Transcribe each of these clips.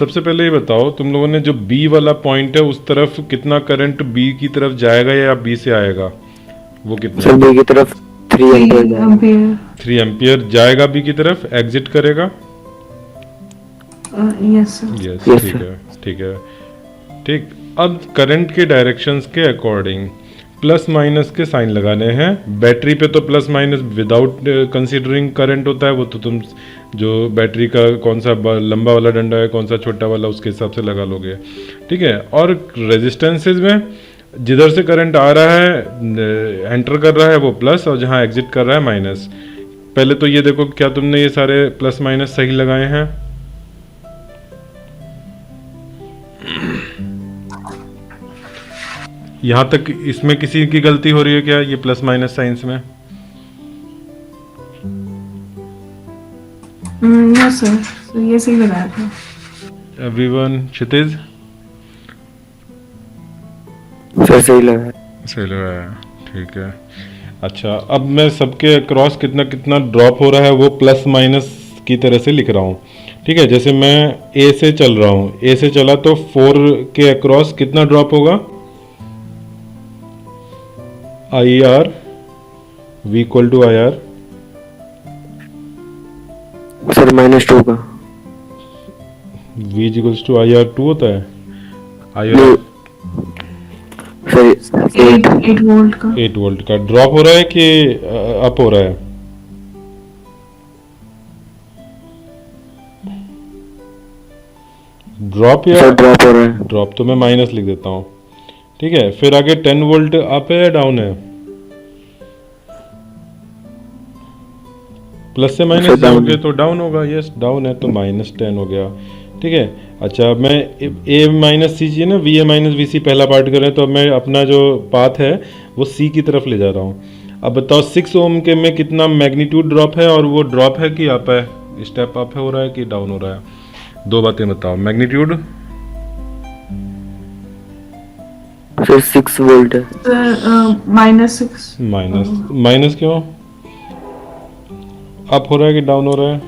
सबसे पहले ये बताओ, तुम लोगों ने जो बी वाला पॉइंट है उस तरफ कितना करंट बी की तरफ जाएगा या बी से आएगा, वो कितना सर है? बी की तरफ 3 एम्पियर जाएगा। एम्पियर 3 एम्पियर जाएगा बी की तरफ, एग्जिट करेगा। Yes sir. यस, Yes, ठीक sir. है, ठीक है, ठीक। अब करंट के डायरेक्शंस के अकॉर्डिंग प्लस माइनस के साइन लगाने हैं। बैटरी पे तो plus minus without considering current होता है, वो तो तुम जो बैटरी का कौन सा लंबा वाला डंडा है, कौन सा छोटा वाला, उसके हिसाब से लगा लोगे, ठीक है। और रेजिस्टेंसेज में जिधर से करंट आ रहा है, एंटर कर रहा है, वो प्लस, और जहाँ एग्जिट कर रहा है माइनस। पहले तो ये देखो, क्या तुमने ये सारे प्लस माइनस सही लगाए हैं? यहाँ तक इसमें किसी की गलती हो रही है क्या, ये प्लस माइनस साइंस में? यस सर, ये सही लगाया था। एवरीवन, क्षितिज सर सही लगा। सही लगाया, ठीक है। अच्छा, अब मैं सबके क्रॉस कितना कितना ड्रॉप हो रहा है वो प्लस माइनस की तरह से लिख रहा हूँ, ठीक है। जैसे मैं ए से चल रहा हूँ, ए से चला तो 4 के अक्रॉस कितना ड्रॉप होगा? I R V equal to I R. Sir -2 का। V equals to I R 2 होता है। आई नहीं, आर सर 8 वोल्ट का। 8 वोल्ट का ड्रॉप हो रहा है कि अप हो रहा है? ड्रॉप या सर ड्रॉप हो रहा है। ड्रॉप, तो मैं माइनस लिख देता हूँ, ठीक है। फिर आगे 10 वोल्ट अप है या डाउन है? प्लस से माइनस सर, डाउन जाओगे है। तो डाउन होगा। यस, डाउन है तो -10 हो गया, ठीक है। अच्छा, मैं ए माइनस सी चाहिए ना, वी ए माइनस वी सी पहला पार्ट करें, तो मैं अपना जो पाथ है वो सी की तरफ ले जा रहा हूँ। अब बताओ 6 ओम के में कितना मैग्नीट्यूड ड्रॉप है, और वो ड्रॉप है कि अप है, स्टेप अप है हो रहा है कि डाउन हो रहा है? दो बातें बताओ। मैग्नीट्यूड सर 6 वोल्ट है। सर -6। माइनस क्यों? अप हो रहा है कि डाउन हो रहा है?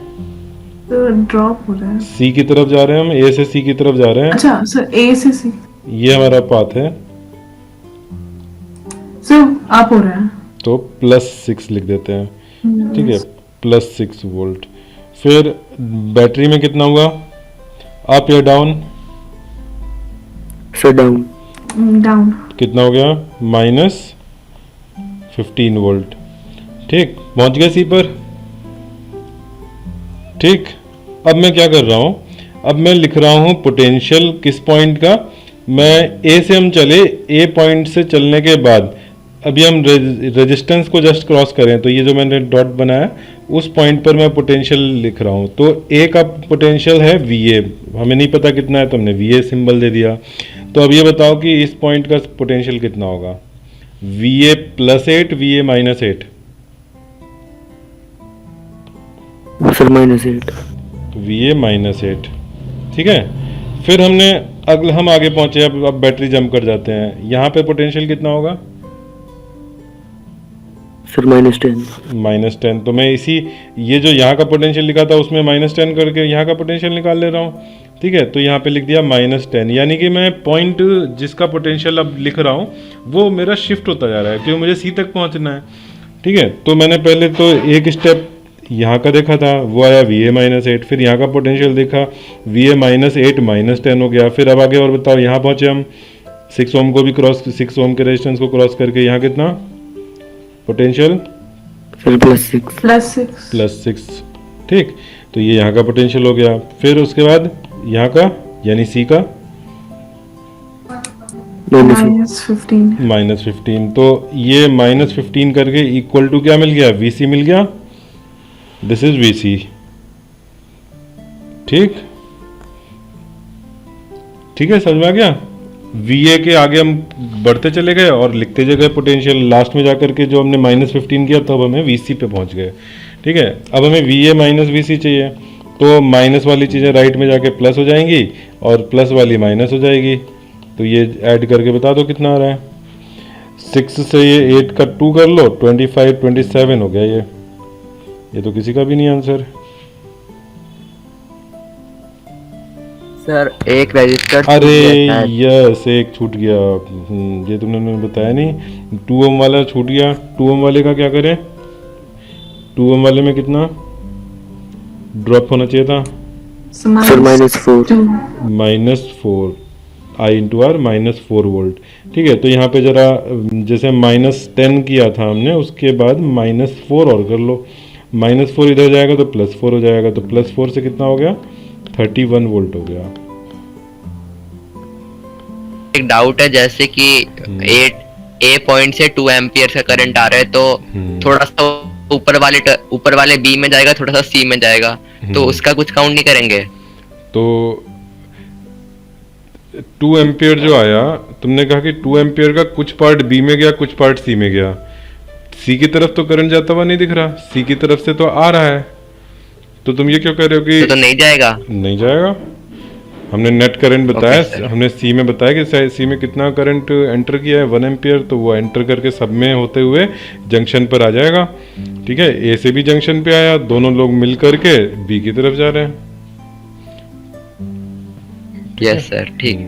तो ड्रॉप हो रहा है। सी की तरफ जा रहे हैं हम, ए से सी की तरफ जा रहे हैं। अच्छा सर, ए से सी। ये हमारा पाथ है, सर अप हो रहा है। तो +6 लिख देते हैं, ठीक है। +6 वोल्ट। फिर बैटरी में कितना हुआ, अप या डाउन? Sir down. डाउन। कितना हो गया? -15 वोल्ट, ठीक। पहुंच गए सी पर, ठीक। अब मैं क्या कर रहा हूं, अब मैं लिख रहा हूं पोटेंशियल किस पॉइंट का। मैं ए से हम चले, ए पॉइंट से चलने के बाद अभी हम रेजिस्टेंस को जस्ट क्रॉस करें, तो ये जो मैंने डॉट बनाया उस पॉइंट पर मैं पोटेंशियल लिख रहा हूँ। तो ए का पोटेंशियल है वी ए, हमें नहीं पता कितना है तो हमने वी ए सिंबल दे दिया। तो अब ये बताओ कि इस पॉइंट का पोटेंशियल कितना होगा? V A +8, V A -8। Sir -8। V A -8, ठीक है। फिर हमने अगले हम आगे पहुंचे, अब बैटरी जंप कर जाते हैं। यहाँ पे पोटेंशियल कितना होगा? सर -10। -10। तो मैं इसी ये जो यहाँ का पोटेंशियल लिखा था उसमें -10 करके यहाँ का पोटेंशियल निकाल ले रहा हूँ, ठीक है। तो यहाँ पे लिख दिया -10, यानी कि मैं पॉइंट जिसका पोटेंशियल अब लिख रहा हूँ वो मेरा शिफ्ट होता जा रहा है, क्योंकि मुझे सी तक पहुँचना है, ठीक है। तो मैंने पहले तो एक स्टेप यहाँ का देखा था, वो आया वी ए -8। फिर यहाँ का पोटेंशियल देखा, वी ए -8 -10 हो गया। फिर अब आगे और बताओ, यहाँ पहुँचे हम 6 ओम को भी क्रॉस, 6 ओम के रेजिस्टेंस को क्रॉस करके, यहाँ कितना पोटेंशियल? सर +6। +6, ठीक। तो ये यहाँ का पोटेंशियल हो गया। फिर उसके बाद यहाँ का यानी सी का -15। -15। तो ये -15 करके इक्वल टू क्या मिल गया? वी सी मिल गया। दिस इज वी सी, ठीक, ठीक है, समझ में आ गया। वी ए के आगे हम बढ़ते चले गए और लिखते गए पोटेंशियल। लास्ट में जाकर के जो हमने -15 किया तब हमें वी सी पे पहुंच गए, ठीक है। अब हमें वी ए -वी सी चाहिए, तो माइनस वाली चीज़ें राइट में जाके प्लस हो जाएंगी और प्लस वाली माइनस हो जाएगी। तो ये ऐड करके बता दो कितना आ रहा है। 6 से ये 8 का 2 कर लो, 25 27 हो गया। ये तो किसी का भी नहीं आंसर। सर एक रजिस्टर अरे यस, एक छूट गया। ये तुमने बताया नहीं, 2 ओम वाला छूट गया। 2 ओम वाले का क्या करें? 2 ओम वाले में कितना ड्रॉप होना चाहिए था? So Sir, -4. 2. -4 I into R -4 volt. ठीक है, तो यहाँ पे जरा जैसे -10 किया था हमने, उसके बाद -4 और कर लो। -4 इधर जाएगा तो +4 हो जाएगा, तो +4 से कितना हो गया? 31 वोल्ट हो गया। एक डाउट है, जैसे कि ए पॉइंट से 2 एम्पियर का करंट आ रहा है, तो थोड़ा सा ऊपर वाले बी में जाएगा, थोड़ा सा सी में जाएगा, तो उसका कुछ काउंट नहीं करेंगे? तो 2 एम्पियर जो आया, तुमने कहा कि 2 एम्पियर का कुछ पार्ट बी में गया, कुछ पार्ट सी में गया। सी की तरफ तो करंट जाता हुआ नहीं दिख रहा, सी की तरफ से तो आ रहा है, तो तुम ये क्यों कह रहे हो कि तो नहीं जाएगा? नहीं जाएगा। हमने नेट करंट बताया, हमने सी में बताया कि सी में कितना करंट एंटर किया है, 1 एम्पियर, तो वो एंटर करके सब में होते हुए जंक्शन पर आ जाएगा। ठीक है, ए से भी जंक्शन पे आया, दोनों लोग मिल करके बी की तरफ जा रहे हैं। यस सर, ठीक।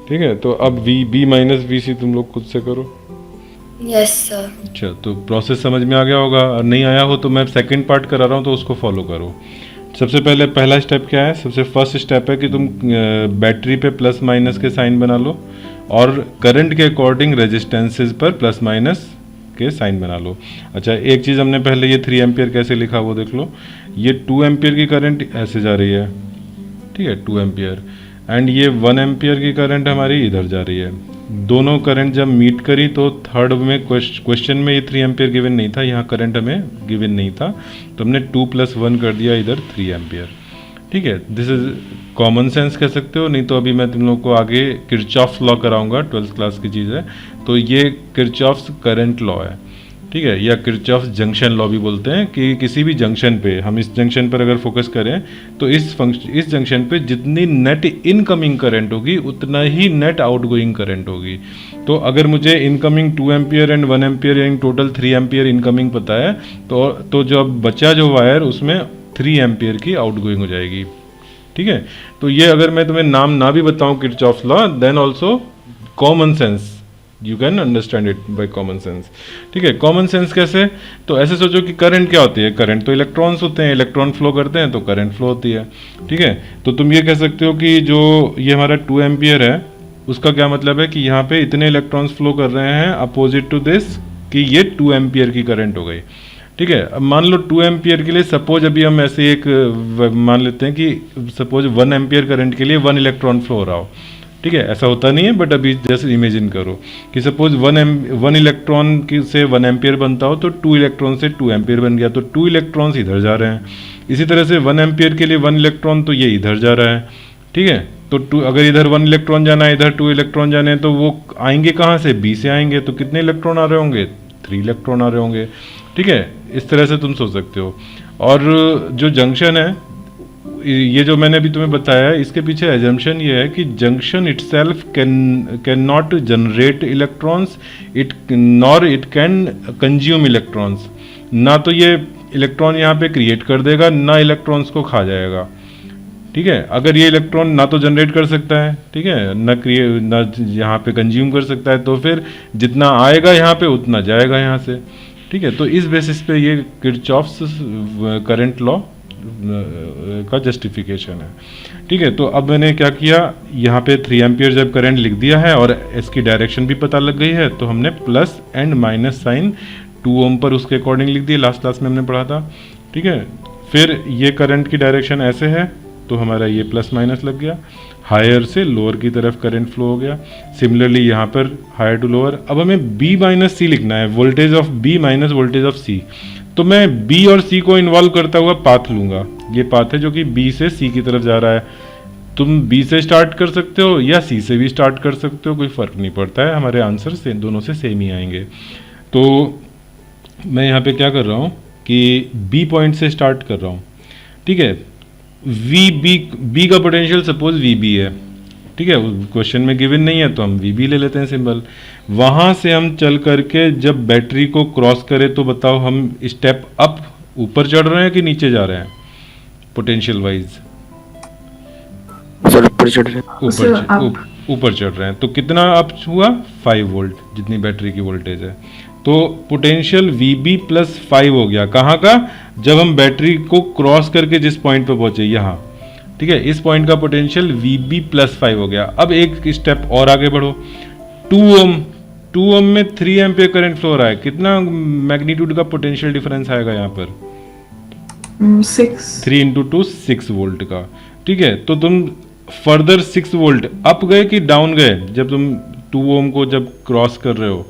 ठीक है, तो अब बी माइनस बी सी तुम लोग खुद से करो। Yes sir. अच्छा, तो प्रोसेस समझ में आ गया होगा, और नहीं आया हो तो मैं सेकंड पार्ट करा रहा हूँ, तो उसको फॉलो करो। सबसे पहले पहला स्टेप क्या है? सबसे फर्स्ट स्टेप है कि तुम बैटरी पे प्लस माइनस के साइन बना लो, और करंट के अकॉर्डिंग रेजिस्टेंसेस पर प्लस माइनस के साइन बना लो। अच्छा, एक चीज़ हमने पहले, ये 3 एम्पियर कैसे लिखा वो देख लो। ये 2 एम्पियर की करंट ऐसे जा रही है, ठीक है, 2 एम्पियर, एंड ये 1 एम्पियर की करंट हमारी इधर जा रही है। दोनों करंट जब मीट करी तो थर्ड में क्वेश्चन में ये 3 एम्पियर गिवन नहीं था, यहाँ करंट हमें गिवन नहीं था, तो हमने 2 + 1 कर दिया इधर 3 एम्पियर। ठीक है, दिस इज कॉमन सेंस कह सकते हो, नहीं तो अभी मैं तुम लोग को आगे किरचॉफ्स लॉ कराऊंगा, 12th क्लास की चीज़ है, तो ये किरचॉफ्स करंट लॉ है। ठीक है, या किरचॉफ्स जंक्शन लॉ भी बोलते हैं, कि किसी भी जंक्शन पे, हम इस जंक्शन पर अगर फोकस करें तो इस जंक्शन पे जितनी नेट इनकमिंग करंट होगी उतना ही नेट आउटगोइंग करंट होगी। तो अगर मुझे इनकमिंग 2 एम्पियर एंड 1 एम्पियर यानी टोटल 3 एम्पियर इनकमिंग पता है, तो जो अब बचा जो वायर उसमें 3 एम्पियर की आउटगोइंग हो जाएगी। ठीक है, तो ये अगर मैं तुम्हें नाम ना भी बताऊं Kirchhoff's law, then also common sense, you can understand it by common sense. ठीक है, कॉमन सेंस कैसे? तो ऐसे सोचो कि करंट क्या होती है? करंट तो इलेक्ट्रॉन्स होते हैं, इलेक्ट्रॉन फ्लो करते हैं तो करंट फ्लो होती है। ठीक है, तो तुम ये कह सकते हो कि जो ये हमारा 2 एम्पियर है, उसका क्या मतलब है कि यहाँ पे इतने इलेक्ट्रॉन्स फ्लो कर रहे हैं अपोजिट टू दिस, कि ये 2 एम्पियर की करंट हो गई। ठीक है, अब मान लो 2 एम्पियर के लिए सपोज अभी हम ऐसे एक मान लेते हैं कि सपोज 1 एम्पियर करंट के लिए 1 इलेक्ट्रॉन फ्लो हो रहा हो। ठीक है, ऐसा होता नहीं है, बट अभी जैसे इमेजिन करो कि सपोज 1 इलेक्ट्रॉन की से 1 एम्पियर बनता हो, तो 2 इलेक्ट्रॉन से 2 एम्पियर बन गया, तो 2 इलेक्ट्रॉन्स इधर जा रहे हैं। इसी तरह से 1 एम्पियर के लिए 1 इलेक्ट्रॉन, तो ये इधर जा रहा है। ठीक है, तो अगर इधर 1 इलेक्ट्रॉन जाना है, इधर 2 इलेक्ट्रॉन जाने हैं, तो वो आएंगे कहाँ से? बी से आएंगे, तो कितने इलेक्ट्रॉन आ रहे होंगे? 3 इलेक्ट्रॉन आ रहे होंगे। ठीक है, इस तरह से तुम सोच सकते हो। और जो जंक्शन है, ये जो मैंने अभी तुम्हें बताया है, इसके पीछे एजम्पशन ये है कि junction itself can not generate electrons, it can consume electrons. ना तो ये इलेक्ट्रॉन यहाँ पे क्रिएट कर देगा, ना इलेक्ट्रॉन्स को खा जाएगा। ठीक है, अगर ये इलेक्ट्रॉन ना तो जनरेट कर सकता है, ठीक है, ना यहाँ पे कंज्यूम कर सकता है, तो फिर जितना आएगा यहाँ पे उतना जाएगा यहाँ से। ठीक है, तो इस बेसिस पे ये किरचॉफ्स करंट लॉ का जस्टिफिकेशन है। ठीक है, तो अब मैंने क्या किया, यहाँ पे 3 एम्पियर जब करंट लिख दिया है और इसकी डायरेक्शन भी पता लग गई है, तो हमने प्लस एंड माइनस साइन 2 ओम पर उसके अकॉर्डिंग लिख दिए, लास्ट क्लास में हमने पढ़ा था। ठीक है, फिर ये करंट की डायरेक्शन ऐसे है, तो हमारा ये प्लस माइनस लग गया, हायर से लोअर की तरफ करंट फ्लो हो गया। सिमिलरली यहाँ पर हायर टू लोअर। अब हमें बी माइनस सी लिखना है, voltage of B minus voltage of C. तो मैं बी और सी को इन्वॉल्व करता हुआ पाथ लूंगा। ये पाथ है जो कि बी से सी की तरफ जा रहा है। तुम बी से स्टार्ट कर सकते हो या सी से भी स्टार्ट कर सकते हो, कोई फ़र्क नहीं पड़ता है, हमारे आंसर से दोनों से सेम ही आएंगे। तो मैं यहाँ पे क्या कर रहा हूँ कि बी पॉइंट से स्टार्ट कर रहा हूँ। ठीक है, बी का पोटेंशियल सपोज वी बी है। ठीक है, क्वेश्चन में गिवन नहीं है तो हम वी बी ले लेते हैं सिंबल। वहाँ से हम चल करके जब बैटरी को क्रॉस करें तो बताओ हम स्टेप अप ऊपर चढ़ रहे हैं कि नीचे जा रहे हैं पोटेंशियल वाइज? सर ऊपर चढ़ रहे हैं। उससे up। ऊपर चढ़ रहे हैं तो कितना अप हुआ 5 वोल्ट जितनी बैटरी की वोल्टेज है। तो पोटेंशियल VB प्लस 5 हो गया कहाँ का, जब हम बैटरी को क्रॉस करके जिस पॉइंट पे पहुंचे यहाँ, ठीक है, इस पॉइंट का पोटेंशियल VB प्लस 5 हो गया। अब एक स्टेप और आगे बढ़ो, 2 ओम में 3 एम्पियर करंट फ्लो रहा है, कितना मैग्नीट्यूड का पोटेंशियल डिफरेंस आएगा यहाँ पर, 6। 3 इंटू 2 6 वोल्ट का। ठीक है, तो तुम फर्दर 6 वोल्ट अप गए कि डाउन गए जब तुम 2 ओम को जब क्रॉस कर रहे हो,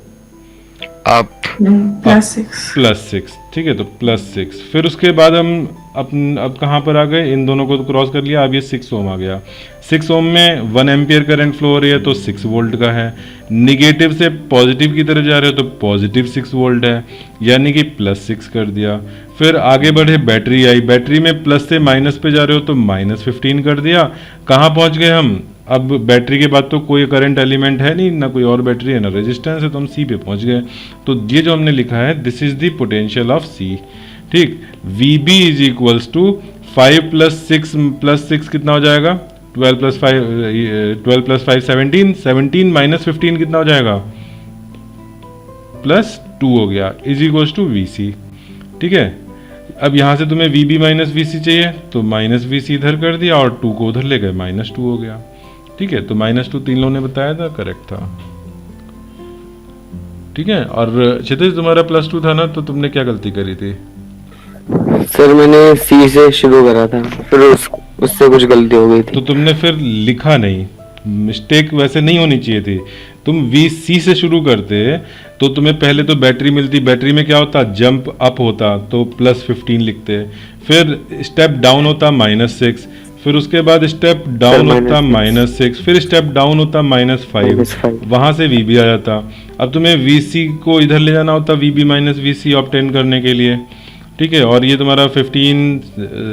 अब +6। ठीक है, तो +6। फिर उसके बाद हम अब कहाँ पर आ गए, इन दोनों को तो क्रॉस कर लिया, अब ये 6 ओम आ गया। 6 ओम में 1 एम्पियर करंट फ्लो हो रही है तो 6 वोल्ट का है। निगेटिव से पॉजिटिव की तरफ जा रहे हो तो पॉजिटिव 6 वोल्ट है, यानी कि +6 कर दिया। फिर आगे बढ़े, बैटरी आई, बैटरी में प्लस से माइनस पे जा रहे हो तो -15 कर दिया। कहाँ पहुँच गए हम, अब बैटरी के बाद तो कोई करंट एलिमेंट है नहीं, ना कोई और बैटरी है ना रेजिस्टेंस है, तो हम सी पे पहुंच गए। तो ये जो हमने लिखा है this is the potential of C. ठीक, VB इज इक्वल्स टू 5 + 6 कितना हो जाएगा, 12 + 5 17, 17 - 15 कितना हो जाएगा, +2 हो गया, इज इक्वल्स टू VC। ठीक है, अब यहाँ से तुम्हें VB - VC चाहिए तो -VC इधर कर दिया और 2 को उधर ले गए, -2 हो गया। ठीक है, तो -2 तीन लोगों ने बताया था, करेक्ट था। ठीक है, और क्षितिज तुम्हारा +2 था ना, तो तुमने क्या गलती करी थी, सर मैंने सी से शुरू करा था, फिर उससे कुछ गलती हो गई तो थी। तुमने फिर लिखा नहीं, मिस्टेक वैसे नहीं होनी चाहिए थी। तुम VC से शुरू करते तो तुम्हें पहले तो बैटरी मिलती, बैटरी में क्या होता, जंप अप होता तो +15 लिखते, फिर स्टेप डाउन होता -6, फिर उसके बाद स्टेप डाउन होता -6, फिर स्टेप डाउन होता -5, वहां से VB आ जाता। अब तुम्हें VC को इधर ले जाना होता, VB - VC ऑब्टेन करने के लिए। ठीक है, और ये तुम्हारा 15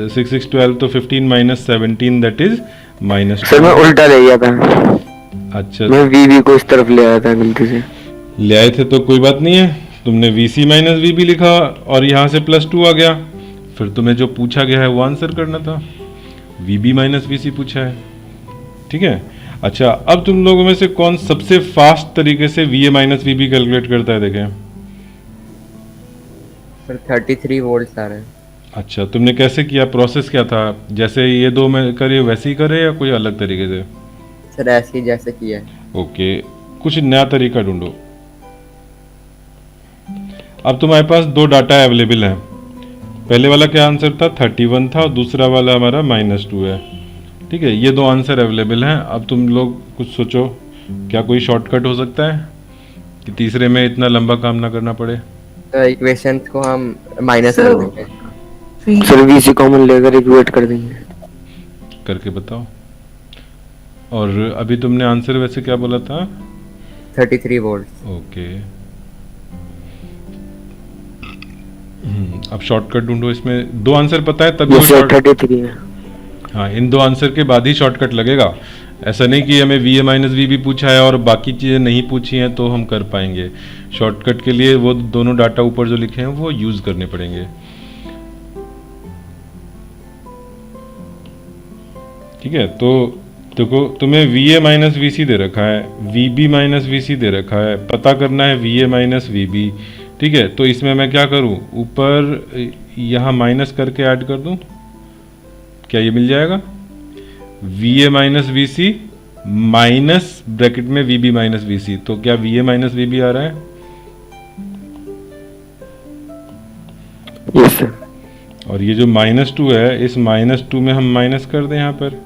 6 6 12, तो 15 - 17 दैट इज -2। सर मैं उल्टा ले गया था, अच्छा, मैं VB को इस तरफ ले आया था गलती से। ले आए थे तो कोई बात नहीं है, तुमने VC - VB लिखा और यहाँ से +2 आ गया। फिर तुम्हें जो पूछा गया है वो आंसर करना था, VB - VC पूछा है। ठीक है, अच्छा, अब तुम लोगों में से कौन सबसे फास्ट तरीके से VA - VB कैलकुलेट करता है, देखें। सर 33 वोल्ट आ रहे हैं। अच्छा, तुमने कैसे किया, प्रोसेस क्या था, जैसे ये दो में करे वैसे ही करे या कोई अलग तरीके से। सर ऐसे ही जैसे किया है। ओके, कुछ नया तरीका ढूंढो। अब तुम्हारे पास 2 डाटा अवेलेबल हैं, पहले वाला क्या आंसर था, 31 था, और दूसरा वाला हमारा -2 है। ठीक है, ये 2 आंसर अवेलेबल हैं। अब तुम लोग कुछ सोचो, क्या कोई शॉर्टकट हो सकता है कि तीसरे में इतना लंबा काम ना करना पड़े। तो इक्वेशंस को हम माइनस सर, कर देंगे। सर VC कॉमन लेकर इक्वेट कर देंगे। करके बताओ। और अभी तुमने आंसर वैसे क्या बोला था, 33 वोल्ट। ओके। अब शॉर्टकट ढूंढो, इसमें 2 आंसर पता है तभी ये वो सर शॉर्ट, 33 है। हाँ, इन 2 आंसर के बाद ही शॉर्टकट लगेगा। ऐसा नहीं कि हमें VA - VB पूछा है और बाकी चीज़ें नहीं पूछी हैं तो हम कर पाएंगे। शॉर्टकट के लिए वो दोनों डाटा ऊपर जो लिखे हैं वो यूज़ करने पड़ेंगे। ठीक है, तो देखो, तुम्हें VA - VC दे रखा है, VB - VC दे रखा है, पता करना है VA - VB। ठीक है, तो इसमें मैं क्या करूं, ऊपर यहाँ माइनस करके ऐड कर दूं, क्या ये मिल जाएगा, VA - VC माइनस ब्रैकेट में VB - VC, तो क्या VA - VB आ रहा है। Yes sir. और ये जो -2 है, इस -2 में हम माइनस कर दें यहाँ पर,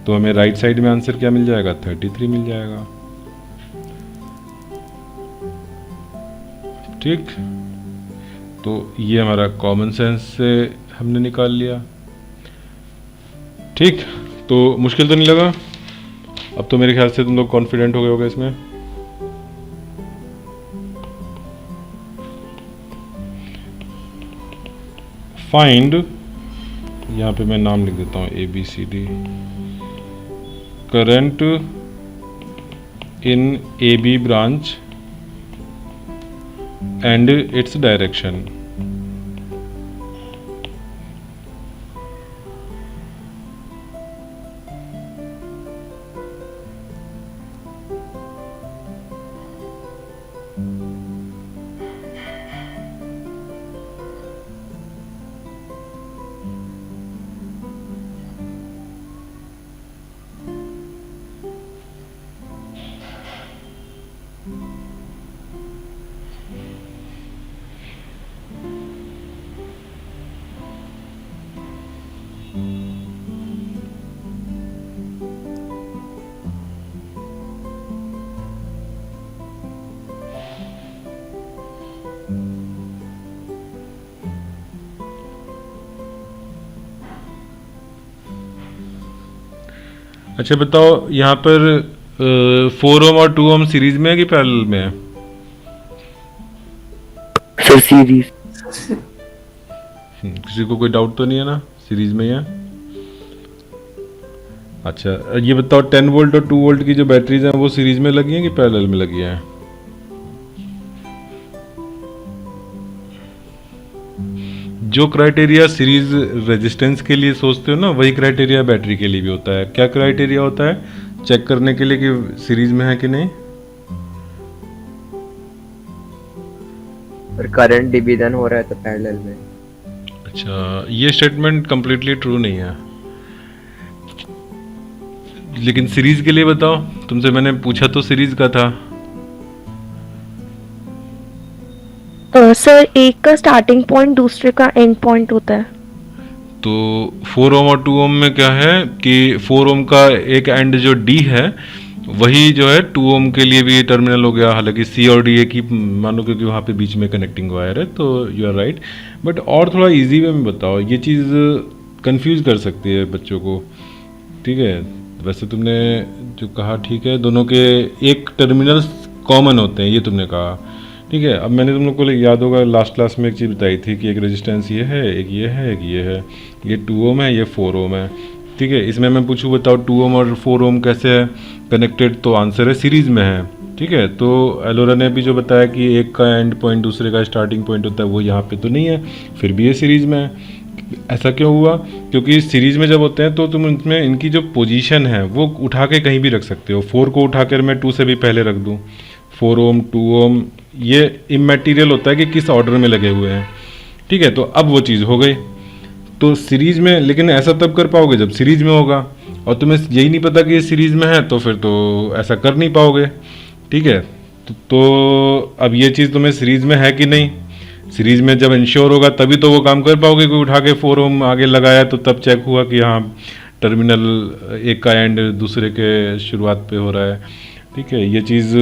तो हमें राइट साइड में आंसर क्या मिल जाएगा, 33 मिल जाएगा। ठीक, तो ये हमारा कॉमन सेंस से हमने निकाल लिया। ठीक, तो मुश्किल तो नहीं लगा, अब तो मेरे ख्याल से तुम लोग कॉन्फिडेंट हो गए होगे इसमें। फाइंड, यहाँ पे मैं नाम लिख देता हूँ ABCD, current in AB branch and its direction। अच्छा बताओ, यहाँ पर 4 ओम और 2 ओम सीरीज में है कि पैरेलल में है? Sir series. किसी को कोई डाउट तो नहीं है ना, सीरीज में ही है? अच्छा ये बताओ, 10 वोल्ट और 2 वोल्ट की जो बैटरीज हैं वो सीरीज में लगी हैं कि पैरेलल में लगी हैं? जो क्राइटेरिया सीरीज रेजिस्टेंस के लिए सोचते हो ना, वही क्राइटेरिया बैटरी के लिए भी होता है। क्या क्राइटेरिया होता है चेक करने के लिए कि सीरीज में है कि नहीं? और करंट डिवीजन हो रहा है तो पैरेलल में। अच्छा, ये स्टेटमेंट कंप्लीटली ट्रू नहीं है, लेकिन सीरीज के लिए बताओ। तुमसे मैंने पूछा तो सीरीज का था। सर एक का स्टार्टिंग पॉइंट दूसरे का एंड पॉइंट होता है। तो 4 ओम और 2 ओम में क्या है कि 4 ओम का एक एंड जो डी है वही जो है 2 ओम के लिए भी टर्मिनल हो गया। हालांकि सी और डी एक ही मान लो, क्योंकि वहाँ पे बीच में कनेक्टिंग वायर है, तो यू आर राइट। बट और थोड़ा इजी वे में बताओ, ये चीज़ कंफ्यूज कर सकती है बच्चों को। ठीक है, वैसे तुमने जो कहा ठीक है, दोनों के एक टर्मिनल कॉमन होते हैं, ये तुमने कहा ठीक है। अब मैंने तुम लोग को याद होगा लास्ट क्लास में एक चीज़ बताई थी कि एक रेजिस्टेंस ये है, एक ये है, एक ये है। ये 2 ओम है, ये 4 ओम है। ठीक है, इसमें मैं पूछूँ बताओ 2 ओम और 4 ओम कैसे है कनेक्टेड, तो आंसर है सीरीज में है। ठीक है, तो एलोरा ने भी जो बताया कि एक का एंड पॉइंट दूसरे का स्टार्टिंग पॉइंट होता है, वो यहाँ पे तो नहीं है, फिर भी ये सीरीज में है। ऐसा क्यों हुआ? क्योंकि सीरीज में जब होते हैं तो तुम इनमें इनकी जो पोजीशन है वो उठा के कहीं भी रख सकते हो। 4 को उठा कर मैं 2 से भी पहले रख दूँ, 4 ओम 2 ओम, ये इमैटेरियल होता है कि किस ऑर्डर में लगे हुए हैं। ठीक है, तो अब वो चीज़ हो गई। तो सीरीज में, लेकिन ऐसा तब कर पाओगे जब सीरीज में होगा, और तुम्हें यही नहीं पता कि ये सीरीज में है, तो फिर तो ऐसा कर नहीं पाओगे। ठीक है, तो अब ये चीज़ तुम्हें सीरीज में है कि नहीं, सीरीज में जब इंश्योर होगा तभी तो वो काम कर पाओगे। कोई उठा के 4 ओम आगे लगाया तो तब चेक हुआ कि हाँ टर्मिनल एक का एंड दूसरे के शुरुआत पे हो रहा है। ठीक है, ये चीज़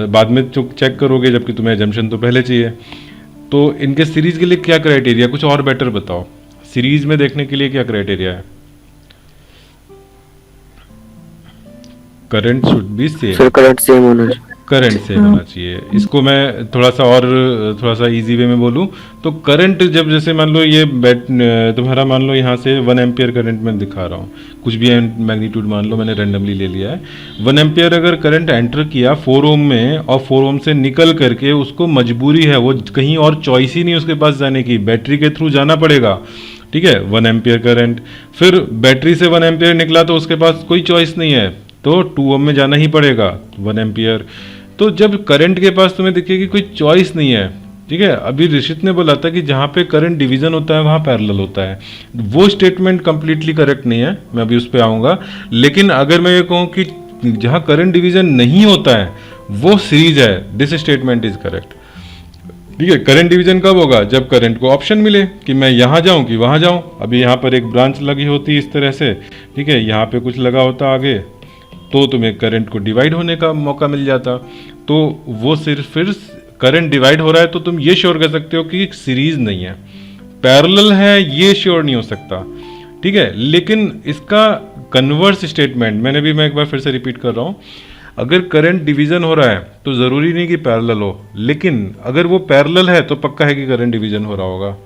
बाद में चेक करोगे, जबकि तुम्हें एजम्पशन तो पहले चाहिए। तो इनके सीरीज के लिए क्या क्राइटेरिया, कुछ और बेटर बताओ, सीरीज में देखने के लिए क्या क्राइटेरिया है? Current should be same. Sir current same होना चाहिए। करंट सेम होना चाहिए। इसको मैं थोड़ा सा इजी वे में बोलूँ तो करंट जब, जैसे मान लो ये तुम्हारा मान लो यहाँ से 1 एम्पियर करंट में दिखा रहा हूँ, कुछ भी मैग्नीट्यूड मान लो, मैंने रैंडमली ले लिया है। 1 एम्पियर अगर करंट एंटर किया 4 ओम में और 4 ओम से निकल करके, उसको मजबूरी है, वो कहीं और चॉइस ही नहीं उसके पास जाने की, बैटरी के थ्रू जाना पड़ेगा। ठीक है, 1 एम्पियर करंट, फिर बैटरी से 1 एम्पियर निकला तो उसके पास कोई चॉइस नहीं है, तो 2 ओम में जाना ही पड़ेगा 1 एम्पियर। तो जब करंट के पास तुम्हें दिखेगी कोई चॉइस नहीं है, ठीक है, अभी ऋषित ने बोला था कि जहाँ पे करंट डिवीजन होता है वहाँ पैरेलल होता है, वो स्टेटमेंट कंप्लीटली करेक्ट नहीं है, मैं अभी उस पर आऊँगा। लेकिन अगर मैं ये कहूँ कि जहाँ करंट डिवीजन नहीं होता है वो सीरीज है, दिस स्टेटमेंट इज करेक्ट। ठीक है, करंट डिवीजन कब होगा? जब करंट को ऑप्शन मिले कि मैं यहाँ जाऊँ कि वहाँ जाऊँ। अभी यहाँ पर एक ब्रांच लगी होती इस तरह से, ठीक है, यहाँ पे कुछ लगा होता आगे, तो तुम्हें करंट को डिवाइड होने का मौका मिल जाता। तो वो सिर्फ फिर करंट डिवाइड हो रहा है तो तुम ये श्योर कर सकते हो कि सीरीज नहीं है, पैरेलल है, ये श्योर नहीं हो सकता। ठीक है, लेकिन इसका कन्वर्स स्टेटमेंट मैं एक बार फिर से रिपीट कर रहा हूँ, अगर करंट डिवीजन हो रहा है तो ज़रूरी नहीं कि पैरेलल हो, लेकिन अगर वो पैरेलल है तो पक्का है कि करंट डिवीजन हो रहा होगा।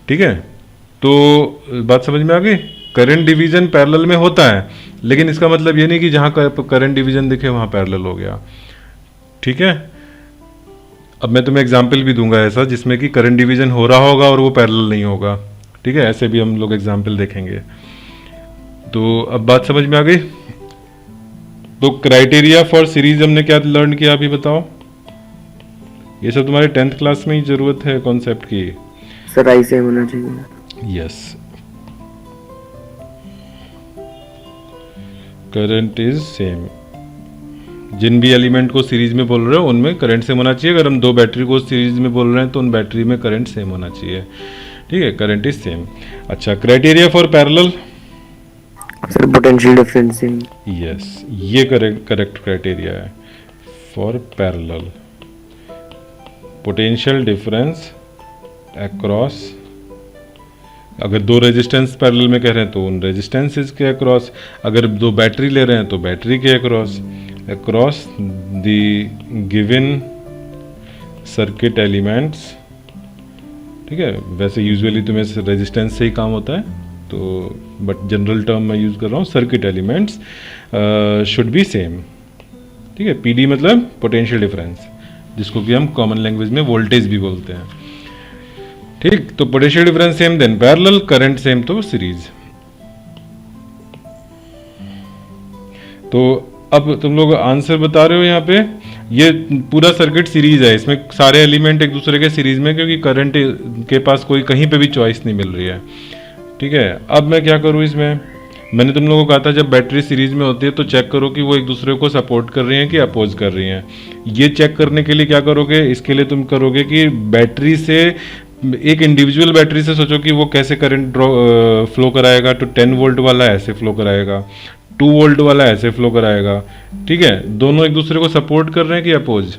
ठीक है, तो बात समझ में आ गई? करंट डिवीजन पैरेलल में होता है, लेकिन इसका मतलब ये नहीं कि जहाँ करंट डिवीजन दिखे वहाँ पैरेलल हो गया। ठीक है, अब मैं तुम्हें एग्जाम्पल भी दूंगा ऐसा जिसमें कि करंट डिवीजन हो रहा होगा और वो पैरेलल नहीं होगा। ठीक है, ऐसे भी हम लोग एग्जाम्पल देखेंगे। तो अब बात समझ में आ गई? तो क्राइटेरिया फॉर सीरीज हमने क्या लर्न किया अभी बताओ? ये सब तुम्हारे 10th क्लास में ही जरूरत है कॉन्सेप्ट की। सर आई सेम होना चाहिए। Yes, current is same. जिन भी एलिमेंट को सीरीज में बोल रहे हो उनमें करंट सेम होना चाहिए। अगर हम 2 बैटरी को सीरीज में बोल रहे हैं तो उन बैटरी में करंट सेम होना चाहिए। ठीक है, करंट इज सेम। अच्छा, criteria for parallel, sir potential difference same. Yes, ये करेक्ट क्राइटेरिया है for parallel. Potential difference across, अगर दो रेजिस्टेंस पैरेलल में कह रहे हैं तो उन रेजिस्टेंसेस के अक्रॉस, अगर दो बैटरी ले रहे हैं तो बैटरी के across, across the given circuit elements. ठीक है, वैसे यूजुअली तो मेरे रेजिस्टेंस से ही काम होता है, तो बट जनरल टर्म मैं यूज़ कर रहा हूँ, circuit elements should be same. ठीक है, पीडी मतलब पोटेंशियल डिफरेंस, जिसको कि हम कॉमन लैंग्वेज में वोल्टेज भी बोलते हैं। ठीक, तो potential difference same, then parallel, current same, तो सीरीज। तो अब तुम लोग आंसर बता रहे हो यहाँ पे, ये पूरा सर्किट सीरीज है, इसमें सारे एलिमेंट एक दूसरे के सीरीज में, क्योंकि करंट के पास कोई कहीं पे भी चॉइस नहीं मिल रही है। ठीक है, अब मैं क्या करूँ इसमें, मैंने तुम लोगों को कहा था जब बैटरी सीरीज में होती है तो चेक करो कि वो एक दूसरे को सपोर्ट कर रही हैं कि अपोज कर रही हैं। ये चेक करने के लिए क्या करोगे, इसके लिए तुम करोगे कि बैटरी से, एक इंडिविजुअल बैटरी से सोचो कि वो कैसे करंट फ्लो कराएगा। तो 10 वोल्ट वाला ऐसे फ्लो कराएगा, 2 वोल्ट वाला ऐसे फ्लो कराएगा। ठीक है, दोनों एक दूसरे को सपोर्ट कर रहे हैं कि अपोज?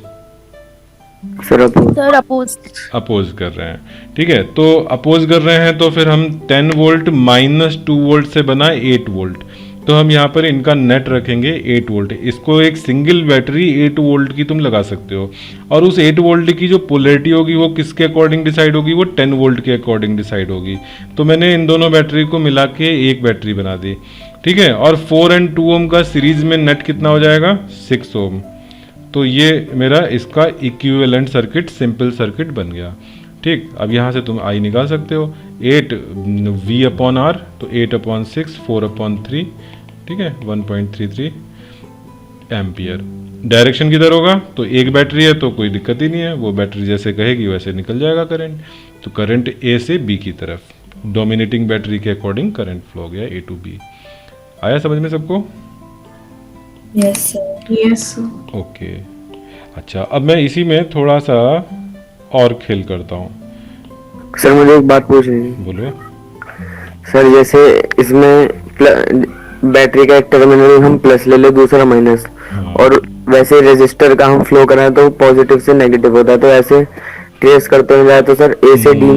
Sir oppose. अपोज कर रहे हैं। ठीक है, तो अपोज कर रहे हैं तो फिर हम 10 वोल्ट माइनस 2 वोल्ट से बना 8 वोल्ट, तो हम यहाँ पर इनका नेट रखेंगे 8 वोल्ट। इसको एक सिंगल बैटरी 8 वोल्ट की तुम लगा सकते हो, और उस 8 वोल्ट की जो पोलैरिटी होगी वो किसके अकॉर्डिंग डिसाइड होगी, वो 10 वोल्ट के अकॉर्डिंग डिसाइड होगी। तो मैंने इन दोनों बैटरी को मिला के एक बैटरी बना दी। ठीक है, और 4 और 2 ओम का सीरीज में नेट कितना हो जाएगा, 6 ओम। तो ये मेरा इसका इक्विवेलेंट सर्किट, सिंपल सर्किट बन गया। ठीक, अब यहाँ से तुम आई निकाल सकते हो, 8 V/R, तो 8/6, 4/3, ठीक है, 1.33 एम्पियर। डायरेक्शन किधर होगा, तो एक बैटरी है तो कोई दिक्कत ही नहीं है, वो बैटरी जैसे कहेगी वैसे निकल जाएगा करंट। तो करंट ए से बी की तरफ, डोमिनेटिंग बैटरी के अकॉर्डिंग करंट फ्लो हो गया A to B। आया समझ में सबको? Yes, sir. Yes, sir. Okay. अच्छा, अब मैं इसी में थोड़ा सा और खेल करता हूँ। सर मुझे एक बात पूछनी है। बोलो। सर जैसे इसमें बैटरी का एक टर्मिनल हम प्लस ले ले, दूसरा माइनस, और वैसे रेजिस्टर का हम फ्लो कराएं तो पॉजिटिव से नेगेटिव होता है, तो ऐसे ट्रेस करते हुए जाए तो सर ए से डी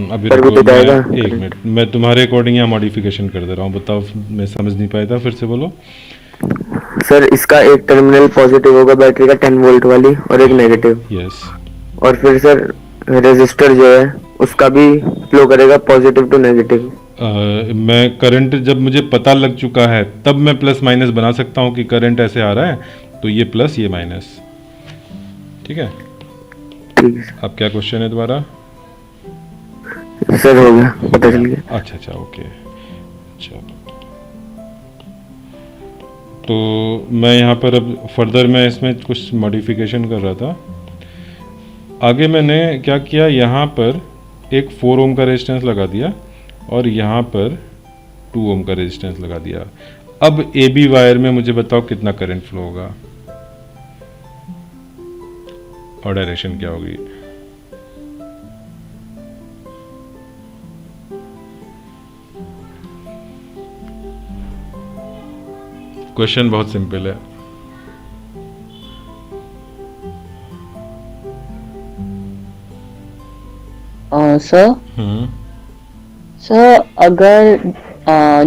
अभी पर भी रुको, तो जाएगा। एक मिनट, मैं तुम्हारे अकॉर्डिंग यहाँ मॉडिफिकेशन कर दे रहा हूँ। बताओ, मैं समझ नहीं पाया था, फिर से बोलो। सर इसका एक टर्मिनल पॉजिटिव होगा बैटरी का 10 वोल्ट वाली, और एक नेगेटिव। यस। और फिर सर रेजिस्टर जो है उसका भी फ्लो करेगा पॉजिटिव टू नेगेटिव। मैं करंट जब मुझे पता लग चुका है तब मैं प्लस माइनस बना सकता हूँ कि करंट ऐसे आ रहा है तो ये प्लस ये माइनस। ठीक है, ठीक है अब क्या क्वेश्चन है तुम्हारा? सर, हो गया, पता चल गया। अच्छा अच्छा, ओके। अच्छा, तो मैं यहाँ पर अब फर्दर मैं इसमें कुछ मॉडिफिकेशन कर रहा था। आगे मैंने क्या किया, यहाँ पर एक 4 ओम का रेजिस्टेंस लगा दिया और यहाँ पर 2 ओम का रेजिस्टेंस लगा दिया। अब ए बी वायर में मुझे बताओ कितना करंट फ्लो होगा और डायरेक्शन क्या होगी? क्वेश्चन बहुत सिंपल है। सर सर अगर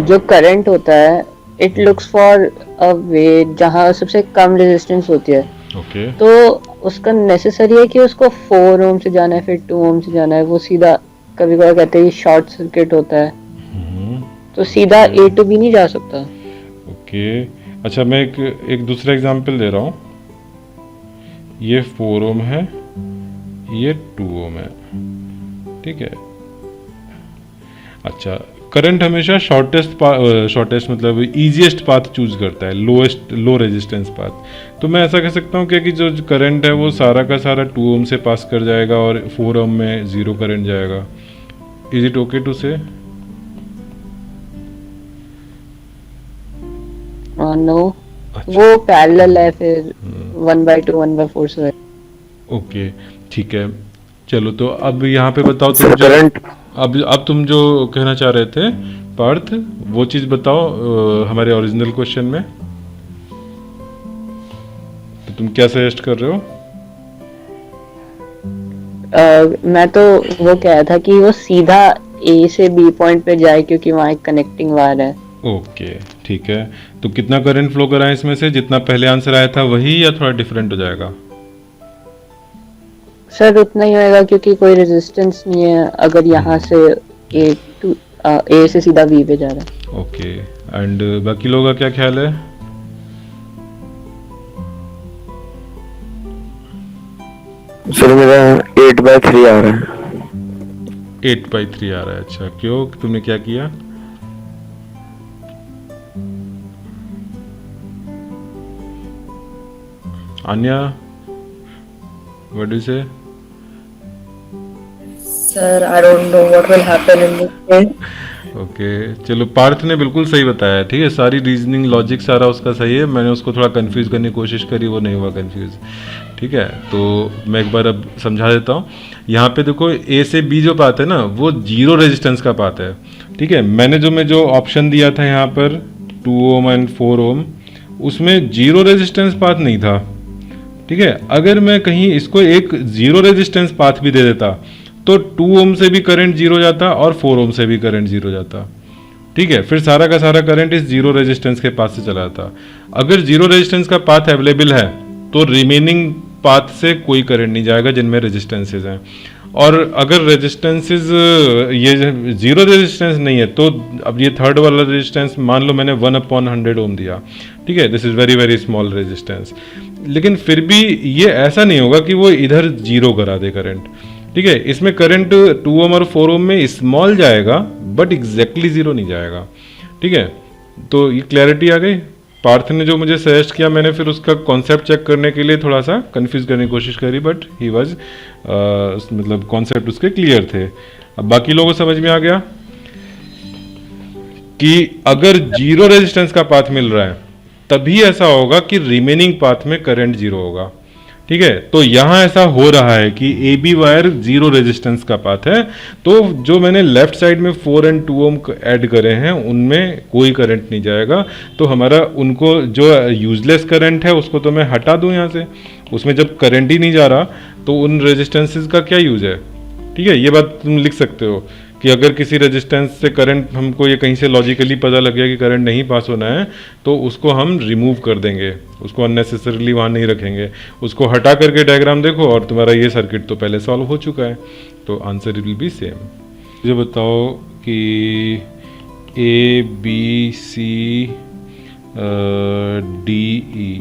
जो करंट होता है इट लुक्स फॉर अ वे जहाँ सबसे कम रेजिस्टेंस होती है, ओके। तो उसका नेसेसरी है कि उसको 4 ओम से जाना है फिर 2 ओम से जाना है, वो सीधा कभी कभी कहते हैं शॉर्ट सर्किट होता है, तो सीधा ए टू बी नहीं जा सकता। ओके, अच्छा मैं एक दूसरा एग्जांपल दे रहा हूँ। ये 4 ओम है, ये 2 ओम है, ठीक है। अच्छा, करंट हमेशा शॉर्टेस्ट मतलब इजीएस्ट पाथ चूज करता है, लो रेजिस्टेंस पाथ। तो मैं ऐसा कह सकता हूँ कि जो करंट है वो सारा का सारा 2 ओम से पास कर जाएगा और 4 ओम में 0 करंट जाएगा। इज इट ओके टू से? नो, अच्छा। वो पैरेलल है, फिर 1/2 1/4 से। ओके, ठीक है। चलो तो अब यहाँ पे बताओ तुम सर करंट अब तुम जो कहना चाह रहे थे पार्थ, वो चीज़ बताओ हमारे ओरिजिनल क्वेश्चन में। तो तुम क्या सजेस्ट कर रहे हो? मैं तो वो कह रहा था कि वो सीधा ए से बी पॉइंट पे जाए क्योंकि वहाँ एक कनेक्टिंग वायर है। ओके ठीक है, तो कितना करंट फ्लो कराएं इसमें से? जितना पहले आंसर आया था वही या थोड़ा डिफरेंट हो जाएगा? सर उतना ही होएगा क्योंकि कोई रेजिस्टेंस नहीं है अगर यहाँ से ए से सीधा बी पे जा रहा है। ओके, एंड बाकी लोगों का क्या ख्याल है? सर मेरा 8/3 आ रहा है। 8/3 आ रहा है। अच्छा, क्यों, तुमने क्या किया? आन्या, व्हाट डू यू से? Sir, I don't know what will happen in this case. Okay चलो, पार्थ ने बिल्कुल सही बताया, ठीक है, सारी रीजनिंग लॉजिक सारा उसका सही है। मैंने उसको थोड़ा कंफ्यूज करने की कोशिश करी, वो नहीं हुआ कंफ्यूज, ठीक है। तो मैं एक बार अब समझा देता हूँ। यहाँ पे देखो, ए से बी जो पाथ है ना, वो 0 रेजिस्टेंस का पाथ है, ठीक है। मैंने जो ऑप्शन दिया था यहाँ पर 2 ओम एंड 4 ओम, उसमें 0 रेजिस्टेंस पाथ नहीं था, ठीक है। अगर मैं कहीं इसको एक 0 रेजिस्टेंस पाथ भी दे देता तो 2 ओम से भी करंट 0 जाता और 4 ओम से भी करंट 0 जाता, ठीक है। फिर सारा का सारा करंट इस 0 रेजिस्टेंस के पास से चला जाता। अगर 0 रेजिस्टेंस का पाथ अवेलेबल है तो रिमेनिंग पाथ से कोई करंट नहीं जाएगा जिनमें रेजिस्टेंसेज हैं। और अगर रेजिस्टेंसेज ये 0 रेजिस्टेंस नहीं है तो अब ये थर्ड वाला रेजिस्टेंस मान लो मैंने 1/100 ओम दिया, ठीक है, this is very very small resistance, लेकिन फिर भी ये ऐसा नहीं होगा कि वो इधर 0 करा दे करंट, ठीक है। इसमें करंट 2 ओम और 4 ओम में स्मॉल जाएगा बट एग्जैक्टली 0 नहीं जाएगा, ठीक है। तो ये क्लैरिटी आ गई। पार्थ ने जो मुझे सजेस्ट किया, मैंने फिर उसका कॉन्सेप्ट चेक करने के लिए थोड़ा सा कंफ्यूज करने की कोशिश करी, बट ही वाज मतलब कॉन्सेप्ट उसके क्लियर थे। अब बाकी लोगों को समझ में आ गया कि अगर 0 रेजिस्टेंस का पाथ मिल रहा है तभी ऐसा होगा कि रिमेनिंग पाथ में करंट 0 होगा, ठीक है। तो यहां ऐसा हो रहा है कि ए बी वायर 0 रेजिस्टेंस का पाथ है, तो जो मैंने लेफ्ट साइड में 4 एंड 2 ओम ऐड करे हैं उनमें कोई करंट नहीं जाएगा। तो हमारा उनको जो यूजलेस करंट है उसको तो मैं हटा दूं यहाँ से, उसमें जब करंट ही नहीं जा रहा तो उन रेजिस्टेंसेस का क्या यूज है, ठीक है। ये बात तुम लिख सकते हो कि अगर किसी रेजिस्टेंस से करंट, हमको ये कहीं से लॉजिकली पता लग गया कि करंट नहीं पास होना है, तो उसको हम रिमूव कर देंगे, उसको अननेसेसरीली वहाँ नहीं रखेंगे, उसको हटा करके डायग्राम देखो और तुम्हारा ये सर्किट तो पहले सॉल्व हो चुका है, तो आंसर विल बी सेम। मुझे बताओ कि A B C D E,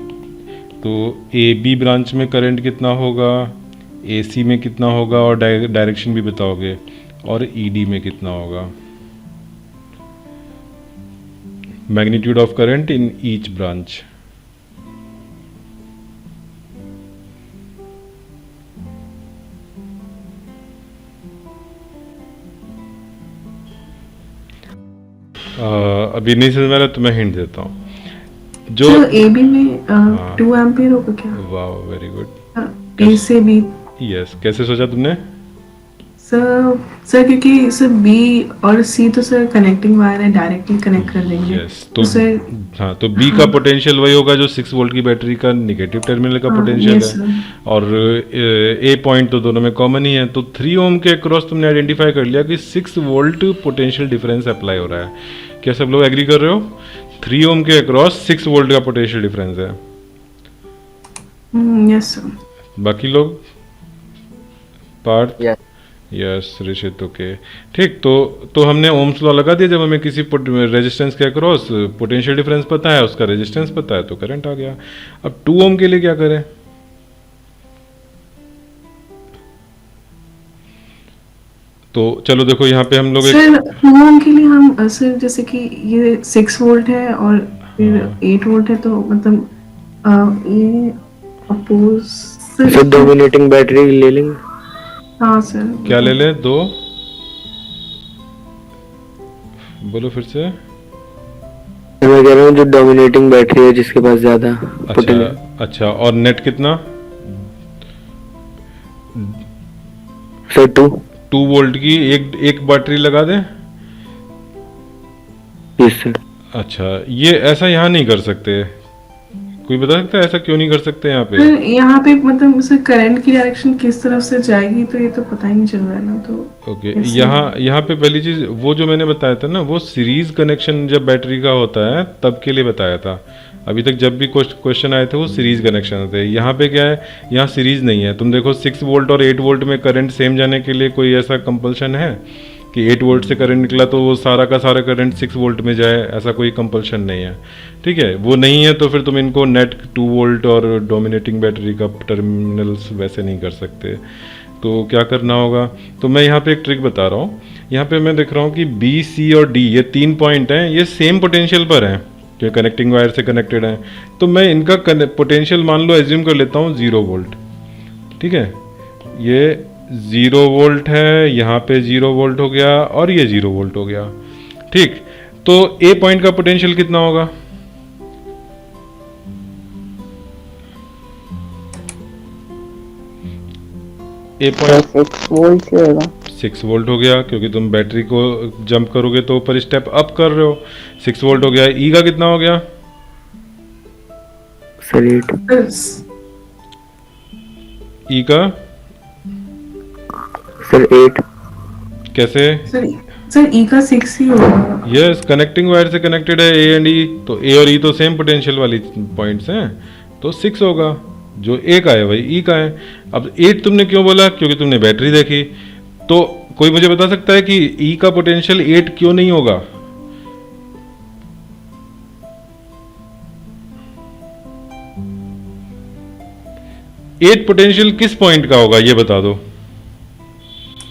तो ए बी ब्रांच में करंट कितना होगा, ए सी में कितना होगा और डायरेक्शन भी बताओगे, और ईडी में कितना होगा, magnitude of current in each branch. अभी नहीं समझ में आ रहा तो मैं हिंट देता हूँ। जो ए बी में 2 एम्पियर होगा क्या? वाह, वेरी गुड। ए से बी। यस, कैसे सोचा तुमने? सर क्योंकि सर बी और सी तो सर कनेक्टिंग वायर है, डायरेक्टली कनेक्ट कर देंगे। यस, तो सर हाँ, तो बी का पोटेंशियल वही होगा जो 6 वोल्ट की बैटरी का निगेटिव टर्मिनल का पोटेंशियल yes, है, और ए पॉइंट तो दोनों में कॉमन ही है। तो 3 ओम के अक्रॉस तुमने आइडेंटिफाई कर लिया कि 6 वोल्ट पोटेंशियल डिफरेंस अप्लाई हो रहा है। क्या सब लोग एग्री कर रहे हो? 3 ओम के अक्रॉस 6 वोल्ट का पोटेंशियल डिफरेंस है। Yes sir. बाकी लोग? Parth? Yes. Yes, Rishit, okay, ठीक। तो हमने ओम्स लॉ लगा दिया। जब हमें किसी रेजिस्टेंस के अक्रॉस पोटेंशियल डिफरेंस पता है, उसका रेजिस्टेंस पता है, तो करंट आ गया। अब 2 ओम के लिए क्या करें? तो चलो देखो, यहाँ पे हम लोग सर 2 ओम के लिए हम सर जैसे कि ये 6 वोल्ट है और फिर 8 वोल्ट है, तो मतलब ये अपोज सर डोमिनेटिंग बैटरी ले लेंगे। हाँ सर। क्या ले लें? 2? बोलो फिर से। मैं कह रहा हूँ जो डोमिनेटिंग बैटरी है, जिसके पास ज्यादा पोटेंशियल। अच्छा, और नेट कितना? सर 2। 2 वोल्ट की एक बैटरी लगा दें? Yes sir. अच्छा, ये ऐसा यहाँ नहीं कर सकते, कोई बता सकता है ऐसा क्यों नहीं कर सकते यहाँ पे? सर यहाँ पे मतलब सर करंट की डायरेक्शन किस तरफ से जाएगी तो ये तो पता ही नहीं चल रहा है ना, तो ओके, ऐसे- यहाँ पे पहली चीज वो जो मैंने बताया था ना, वो सीरीज कनेक्शन जब बैटरी का होता है तब के लिए बताया था। अभी तक जब भी क्वेश्चन आए थे वो सीरीज कनेक्शन होते हैं। यहाँ पे क्या है, यहाँ सीरीज नहीं है। तुम देखो 6 वोल्ट और 8 वोल्ट में करंट सेम जाने के लिए कोई ऐसा कंपल्शन है कि 8 वोल्ट से करंट निकला तो वो सारा का सारा करंट 6 वोल्ट में जाए, ऐसा कोई कंपल्शन नहीं है। ठीक है, वो नहीं है तो फिर तुम इनको नेट 2 वोल्ट और डोमिनेटिंग बैटरी का टर्मिनल्स वैसे नहीं कर सकते। तो क्या करना होगा, तो मैं यहाँ पे एक ट्रिक बता रहा हूँ। यहाँ पे मैं देख रहा हूँ कि बी, सी और डी ये 3 पॉइंट हैं, ये सेम पोटेंशियल पर हैं, जो कनेक्टिंग वायर से कनेक्टेड हैं। तो मैं इनका पोटेंशियल मान लो एज्यूम कर लेता हूँ 0 वोल्ट। ठीक है, ये 0 वोल्ट है, यहाँ पे 0 वोल्ट हो गया और ये 0 वोल्ट हो गया। ठीक, तो ए पॉइंट का पोटेंशियल कितना होगा? ए पॉइंट 6 वोल्ट ही होगा। 6 वोल्ट हो गया, क्योंकि तुम बैटरी को जंप करोगे तो ऊपर स्टेप अप कर रहे हो। 6 वोल्ट हो गया। ई का कितना हो गया? सर 8। ई का सर 8। कैसे? सर ई का 6 ही होगा। यस, कनेक्टिंग वायर से कनेक्टेड है ए एंड ई, तो ए और ई तो सेम पोटेंशियल वाली पॉइंट्स हैं, तो 6 होगा। जो ए का है वही ई का है। अब 8 तुमने क्यों बोला? क्योंकि तुमने बैटरी देखी। तो कोई मुझे बता सकता है कि ई का पोटेंशियल 8 क्यों नहीं होगा? एट पोटेंशियल किस पॉइंट का होगा ये बता दो।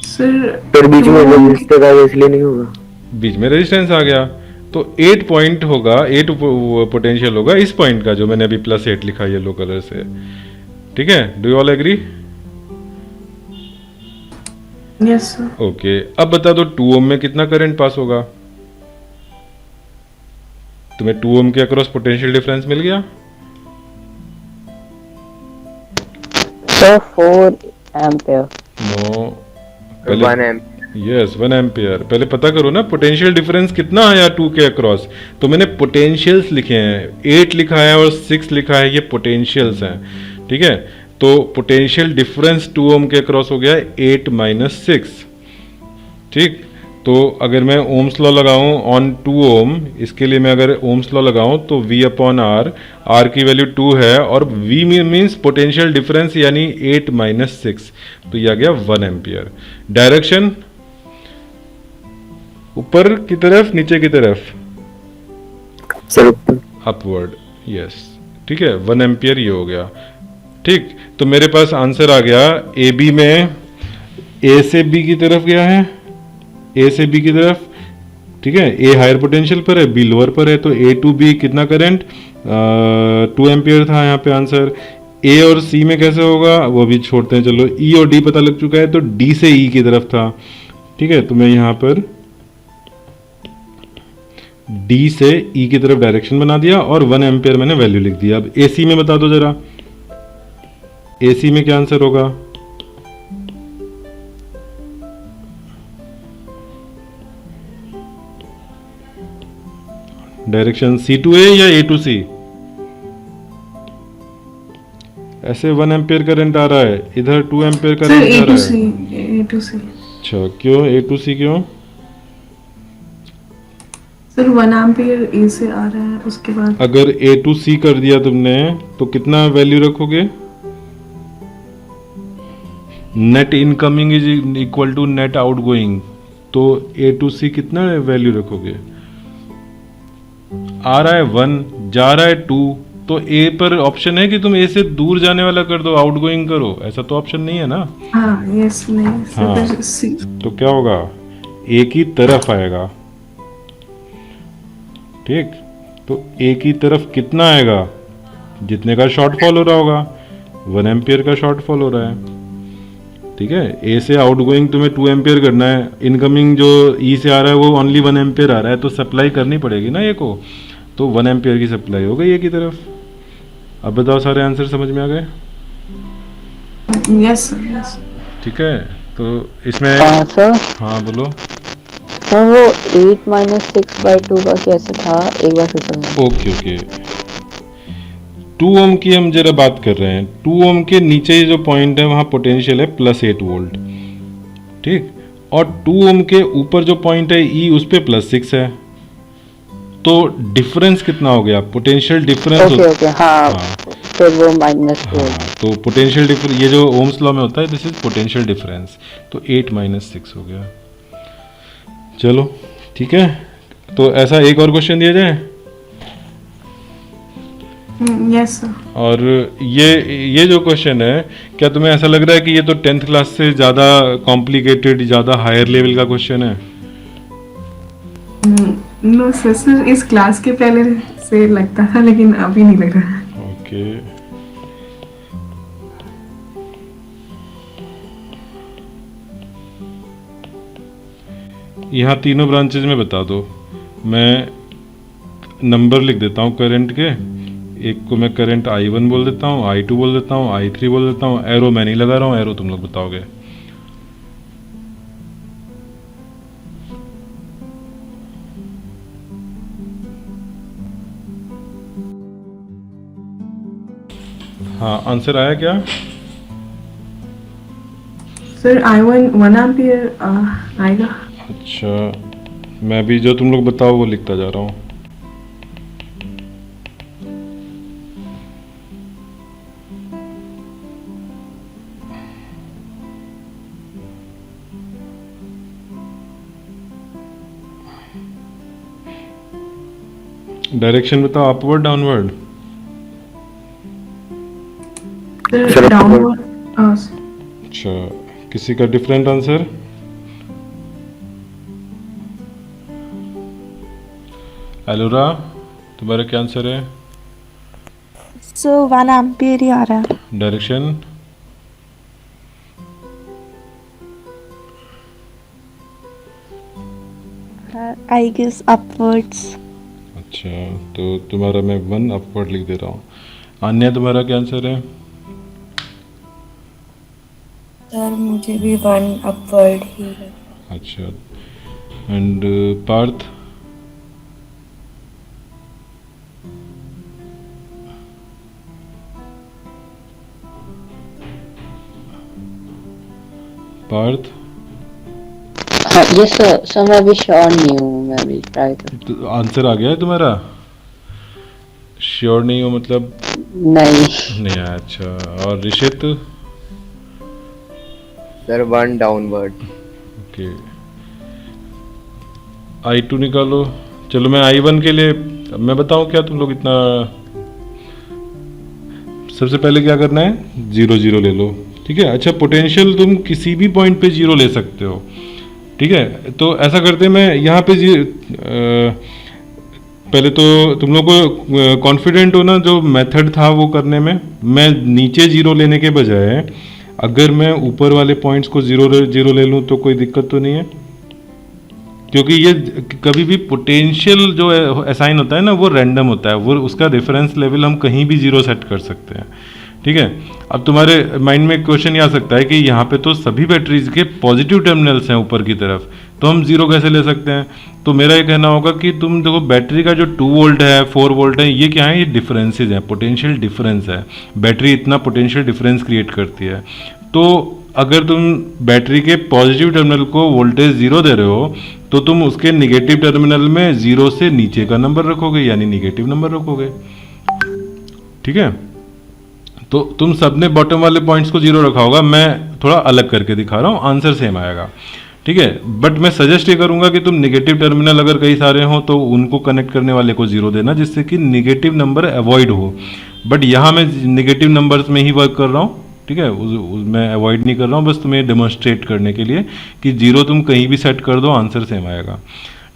सर फिर बीच में रजिस्टर का इसलिए नहीं होगा। बीच में रेजिस्टेंस आ गया तो 8 पॉइंट होगा, 8 पोटेंशियल होगा इस पॉइंट का जो मैंने अभी +8 लिखा येलो कलर से। ठीक है, do you all agree? Yes sir. Okay, अब बता दो 2 ओम में कितना करंट पास होगा? तुम्हें 2 ओम के अक्रॉस पोटेंशियल डिफरेंस मिल गया? So 4 ampere. No, 1 amp. Yes 1 ampere. पहले पता करो ना पोटेंशियल डिफरेंस कितना आया 2 के अक्रॉस। तो मैंने पोटेंशियल्स लिखे हैं, 8 लिखा है और 6 लिखा है, ये पोटेंशियल्स हैं। ठीक है, तो पोटेंशियल डिफरेंस 2 ओम के अक्रॉस हो गया 8 - 6। ठीक, तो अगर मैं ओम्स लॉ लगाऊं ऑन 2 ओम, इसके लिए मैं अगर ओम्स लॉ लगाऊं तो V/R, R की वैल्यू 2 है और V मीन्स पोटेंशियल डिफरेंस यानी 8 - 6, तो ये आ गया 1 एम्पियर। डायरेक्शन ऊपर की तरफ नीचे की तरफ? सर ऊपर। अपवर्ड। यस, ठीक है, 1 एम्पियर ये हो गया। ठीक, तो मेरे पास आंसर आ गया ए बी में, ए से बी की तरफ गया है, ए से बी की तरफ। ठीक है, ए हायर पोटेंशियल पर है, बी लोअर पर है, तो ए टू बी कितना करंट? 2 एम्पियर था यहाँ पे आंसर। ए और सी में कैसे होगा वो भी छोड़ते हैं, चलो। ई और डी पता लग चुका है, तो डी से ई की तरफ था। ठीक है, तो मैं यहाँ पर डी से ई की तरफ डायरेक्शन बना दिया और 1 एम्पियर मैंने वैल्यू लिख दिया। अब ए सी में बता दो जरा, ए सी में क्या आंसर होगा? डायरेक्शन सी टू ए या ए टू सी? ऐसे 1 एम्पियर करंट आ रहा है, इधर 2 एम्पियर सर करंट ए आ टू रहा सी, है। A to C. अच्छा, क्यों ए टू सी क्यों? सर 1 एम्पियर ए से आ रहा है, उसके बाद अगर ए टू सी कर दिया तुमने तो कितना वैल्यू रखोगे? Net incoming is equal to net outgoing, तो ए टू सी कितना वैल्यू रखोगे? आ रहा है 1, जा रहा है 2, तो ए पर ऑप्शन है कि तुम ए से दूर जाने वाला कर दो, आउटगोइंग करो, ऐसा तो ऑप्शन नहीं है ना। हाँ यस नहीं हाँ। सर सी। तो क्या होगा? ए की तरफ आएगा। ठीक, तो ए की तरफ कितना आएगा? जितने का शॉर्टफॉल हो रहा होगा, 1 एम्पियर का शॉर्टफॉल हो रहा है। ठीक है, ए से आउटगोइंग तुम्हें 2 एम्पियर करना है, इनकमिंग जो ई से आ रहा है वो ओनली 1 एम्पियर आ रहा है, तो सप्लाई करनी पड़ेगी ना ए को, तो 1 एम्पियर की सप्लाई हो गई ए की तरफ। अब बताओ सारे आंसर समझ में आ गए? Yes sir yes. ठीक है। तो इसमें सर हाँ बोलो। सर वो 8 माइनस 6/2 का कैसे था, एक बार फिर से ओके ओके, 2 ओम की हम जरा बात कर रहे हैं। 2 ओम के नीचे जो पॉइंट है वहाँ पोटेंशियल है +8 वोल्ट, ठीक। और 2 ओम के ऊपर जो पॉइंट है ई, उस पे +6 है। तो डिफरेंस कितना हो गया? Potential difference. ओके हाँ, फिर वो -2। हाँ, तो पोटेंशियल डिफरेंस, ये जो ओम्स लॉ में होता है, दिस इज पोटेंशियल डिफरेंस। तो 8 - 6 हो गया। चलो ठीक है, तो ऐसा एक और क्वेश्चन दिया जाए। Yes sir. और ये जो क्वेश्चन है, क्या तुम्हें ऐसा लग रहा है कि ये तो 10th क्लास से ज़्यादा कॉम्प्लिकेटेड, ज़्यादा हायर लेवल का क्वेश्चन है? नो सर, इस क्लास के पहले से लगता था, लेकिन अभी नहीं लग रहा है। ओके, यहाँ तीनों ब्रांचेज में बता दो। मैं नंबर लिख देता हूँ करंट के। एक को मैं करंट I1 बोल देता हूँ, I2 बोल देता हूँ, I3 बोल देता हूँ। एरो मैं नहीं लगा रहा हूँ, एरो तुम लोग बताओगे। हाँ, आंसर आया क्या? सर I1 1 एम्पियर आएगा। अच्छा, मैं भी जो तुम लोग बताओ वो लिखता जा रहा हूँ। डायरेक्शन बताओ, अपवर्ड डाउनवर्ड? Sir downward. अच्छा, किसी का डिफरेंट आंसर? एलोरा, तुम्हारा क्या आंसर है? सो 1 एम्पियर ही आ रहा है। डायरेक्शन? I guess upwards. अच्छा, तो तुम्हारा मैं 1 अपवर्ड लिख दे रहा हूँ। अन्य तुम्हारा क्या आंसर है? सर मुझे भी 1 अपवर्ड ही है। अच्छा, एंड पार्थ? पार्थ? हाँ ये सर मैं अभी श्योर नहीं हूँ, मैं अभी ट्राई कर। तो आंसर आ गया है तुम्हारा? श्योर नहीं हो मतलब? नहीं नहीं आया। अच्छा, और Rishit? Sir 1 downward. Okay, I2 निकालो। चलो मैं I1 के लिए मैं बताऊं क्या, तुम लोग इतना। सबसे पहले क्या करना है, 0 0 ले लो, ठीक है। अच्छा, पोटेंशियल तुम किसी भी पॉइंट पे 0 ले सकते हो, ठीक है। तो ऐसा करते हैं, मैं यहाँ पे पहले तो तुम लोग को कॉन्फिडेंट हो ना जो मेथड था वो करने में। मैं नीचे 0 लेने के बजाय अगर मैं ऊपर वाले पॉइंट्स को 0 ले लूँ तो कोई दिक्कत तो नहीं है, क्योंकि ये कभी भी पोटेंशियल जो असाइन होता है ना वो रैंडम होता है, वो उसका रेफरेंस लेवल हम कहीं भी 0 सेट कर सकते हैं, ठीक है। अब तुम्हारे माइंड में क्वेश्चन ये आ सकता है कि यहाँ पे तो सभी बैटरीज के पॉजिटिव टर्मिनल्स हैं ऊपर की तरफ, तो हम 0 कैसे ले सकते हैं? तो मेरा ये कहना होगा कि तुम देखो, बैटरी का जो 2 वोल्ट है, 4 वोल्ट है, ये क्या है? ये डिफरेंसेज हैं, पोटेंशियल डिफरेंस है। बैटरी इतना पोटेंशियल डिफरेंस क्रिएट करती है। तो अगर तुम बैटरी के पॉजिटिव टर्मिनल को वोल्टेज 0 दे रहे हो तो तुम उसके निगेटिव टर्मिनल में 0 से नीचे का नंबर रखोगे, यानी निगेटिव नंबर रखोगे, ठीक है। तो तुम सबने बॉटम वाले पॉइंट्स को 0 रखा होगा, मैं थोड़ा अलग करके दिखा रहा हूँ, आंसर सेम आएगा, ठीक है। बट मैं सजेस्ट ये करूंगा कि तुम निगेटिव टर्मिनल अगर कई सारे हो तो उनको कनेक्ट करने वाले को 0 देना, जिससे कि निगेटिव नंबर अवॉइड हो। बट यहाँ मैं निगेटिव नंबर्स में ही वर्क कर रहा हूँ, ठीक है। मैं अवॉइड नहीं कर रहा हूँ, बस तुम्हें डेमोन्स्ट्रेट करने के लिए कि 0 तुम कहीं भी सेट कर दो, आंसर सेम आएगा,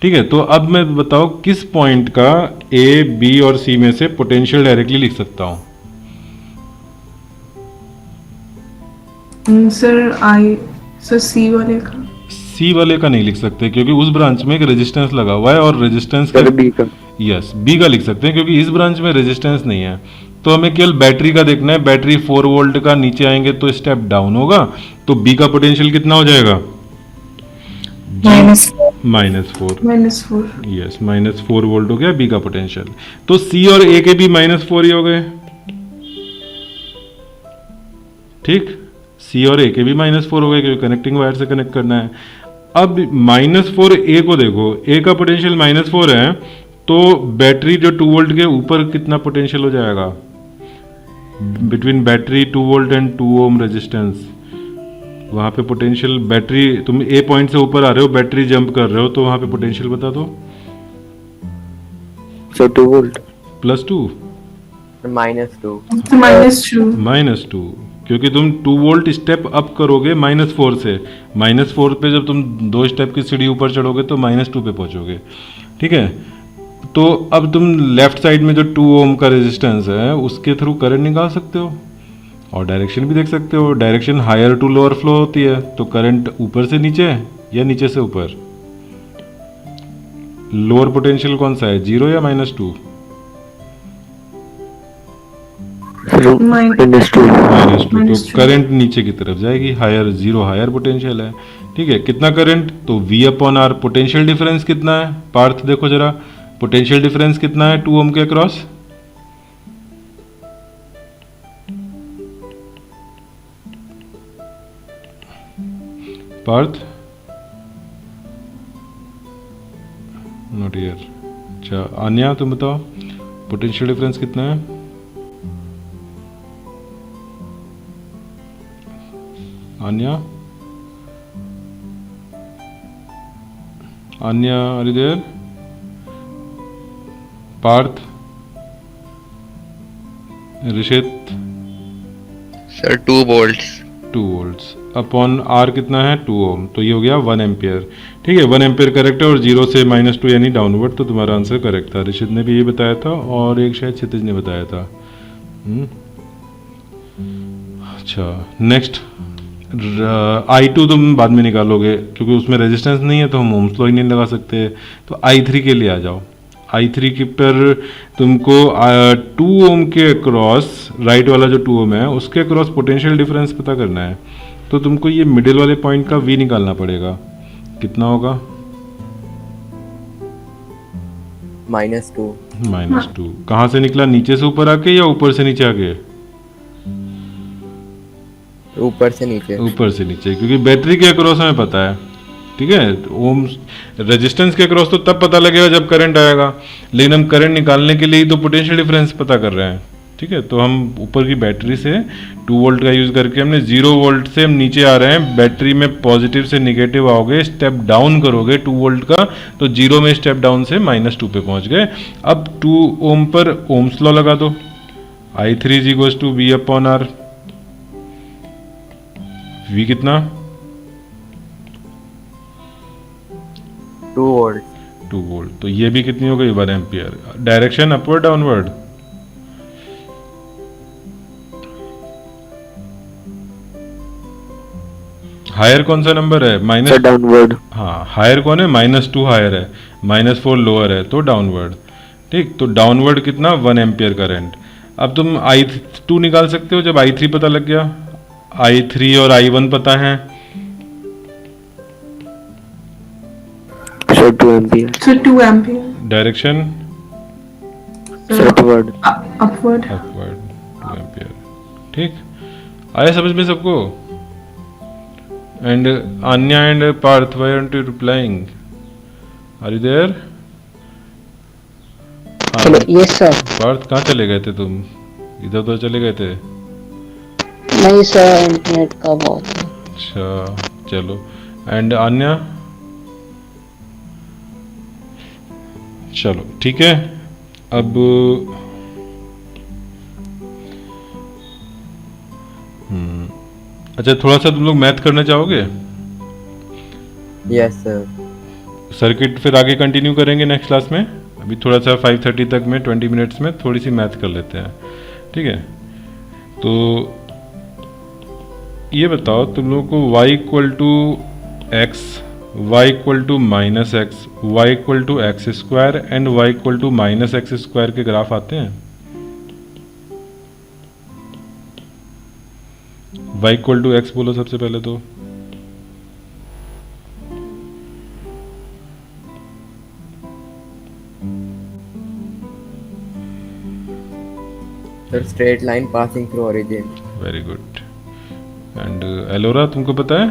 ठीक है। तो अब मैं बताओ किस पॉइंट का A, B और C में से पोटेंशियल डायरेक्टली लिख सकता हूँ? सर सी वाले का। सी वाले का नहीं लिख सकते क्योंकि उस ब्रांच में एक रेजिस्टेंस लगा हुआ है, और रेजिस्टेंस सर बी का। यस, बी का लिख सकते हैं क्योंकि इस ब्रांच में रेजिस्टेंस नहीं है। तो हमें केवल बैटरी का देखना है। बैटरी 4 वोल्ट का, नीचे आएंगे तो स्टेप डाउन होगा, तो बी का पोटेंशियल कितना हो जाएगा? -4. -4। -4. यस, -4 वोल्ट हो गया बी का पोटेंशियल। तो सी और ए के भी -4 ही हो गए। ठीक, सी और ए के भी -4 हो गए क्योंकि कनेक्टिंग वायर से कनेक्ट करना है। अब -4 ए को देखो, ए का पोटेंशियल -4 है, तो बैटरी जो 2 वोल्ट के ऊपर कितना पोटेंशियल हो जाएगा? Between battery 2 volt and 2 ohm resistance, वहाँ पे पोटेंशियल, बैटरी तुम ए पॉइंट से ऊपर आ रहे हो, बैटरी जंप कर रहे हो, तो वहाँ पे पोटेंशियल बता दो। Sir 2 volt. +2। -2. -2. -2, क्योंकि तुम 2 वोल्ट स्टेप अप करोगे -4 से। -4 पे जब तुम 2 स्टेप की सीढ़ी ऊपर चढ़ोगे तो -2 पे पहुंचोगे। ठीक है, तो अब तुम लेफ्ट साइड में जो 2 ओम का रेजिस्टेंस है उसके थ्रू करंट निकाल सकते हो और डायरेक्शन भी देख सकते हो। Direction higher to lower flow होती है, तो करंट ऊपर से नीचे या नीचे से ऊपर। लोअर पोटेंशियल कौन सा है, 0 या -2? -2। तो करंट नीचे की तरफ जाएगी, हायर 0 हायर पोटेंशियल है। ठीक है, कितना करंट? तो V/R। पोटेंशियल डिफरेंस कितना है पार्थ, देखो जरा, पोटेंशियल डिफरेंस कितना है 2 ओम के अक्रॉस? Partha, not here. अच्छा आन्या, तुम बताओ पोटेंशियल डिफरेंस कितना है? Anya, Anya, are you there? Parth, Rishit? Sir 2 volts. 2 volts upon R कितना है? 2 ओम, तो ये हो गया 1 एम्पियर। ठीक है, 1 एम्पियर करेक्ट है और 0 से -2 यानी डाउनवर्ड, तो तुम्हारा आंसर करेक्ट था। ऋषित ने भी ये बताया था और एक शायद क्षितिज ने बताया था। अच्छा, नेक्स्ट I2 तुम बाद में निकालोगे क्योंकि उसमें रेजिस्टेंस नहीं है, तो हम ओम्स लॉ ही नहीं लगा सकते। तो I3 के लिए आ जाओ। I3 के पर तुमको 2 ओम के अक्रॉस, राइट वाला जो 2 ओम है उसके अक्रॉस पोटेंशियल डिफरेंस पता करना है, तो तुमको ये मिडिल वाले पॉइंट का V निकालना पड़ेगा। कितना होगा? -2. -2। कहाँ से निकला, नीचे से ऊपर आके या ऊपर से नीचे आके? ऊपर से नीचे. ऊपर से नीचे, क्योंकि बैटरी के अक्रॉस हमें पता है। ठीक है, ओम रेजिस्टेंस के अक्रॉस तो तब पता लगेगा जब करंट आएगा, लेकिन हम करंट निकालने के लिए ही तो पोटेंशियल डिफरेंस पता कर रहे हैं। ठीक है, तो हम ऊपर की बैटरी से 2 वोल्ट का यूज़ करके हमने 0 वोल्ट से हम नीचे आ रहे हैं। बैटरी में पॉजिटिव से निगेटिव आओगे, स्टेप डाउन करोगे 2 वोल्ट का, तो 0 में स्टेप डाउन से -2 पे पहुंच गए। अब 2 ओम पर ओम्स लॉ लगा दो। I3 = V/R। V कितना? 2 वोल्ट. 2 वोल्ट, तो ये भी कितनी हो गई? 1 ampere. Direction upward downward? Higher कौन सा नंबर है? Minus downward. हाँ, हायर कौन है? -2 हायर है, -4 लोअर है, तो डाउनवर्ड। ठीक, तो डाउनवर्ड कितना? 1 एम्पियर करंट। अब तुम I2 निकाल सकते हो जब I3 पता लग गया। I3 और I1 पता है, sir 2 ampere. Sir 2 ampere. Direction sir upward. Upward. Upward 2 ampere. ठीक, आया समझ में सबको? And Anya and Parth, why aren't you replying? Are you there? चलो यस सर। पार्थ, कहाँ चले गए थे तुम? इधर तो चले गए थे। नहीं सर, इंटरनेट का बहुत है। अच्छा चलो, एंड Anya? चलो ठीक है। अब अच्छा, थोड़ा सा तुम लोग मैथ करना चाहोगे? Yes sir. सर्किट फिर आगे कंटिन्यू करेंगे नेक्स्ट क्लास में। अभी थोड़ा सा 5:30 तक में 20 मिनट्स में थोड़ी सी मैथ कर लेते हैं। ठीक है, तो ये बताओ तुम लोगों को y = x, y = -x, y = x² and y = -x² के ग्राफ आते हैं? y इक्वल टू एक्स बोलो सबसे पहले तो। Sir straight line passing through origin. Very good. And Ellora तुमको पता है?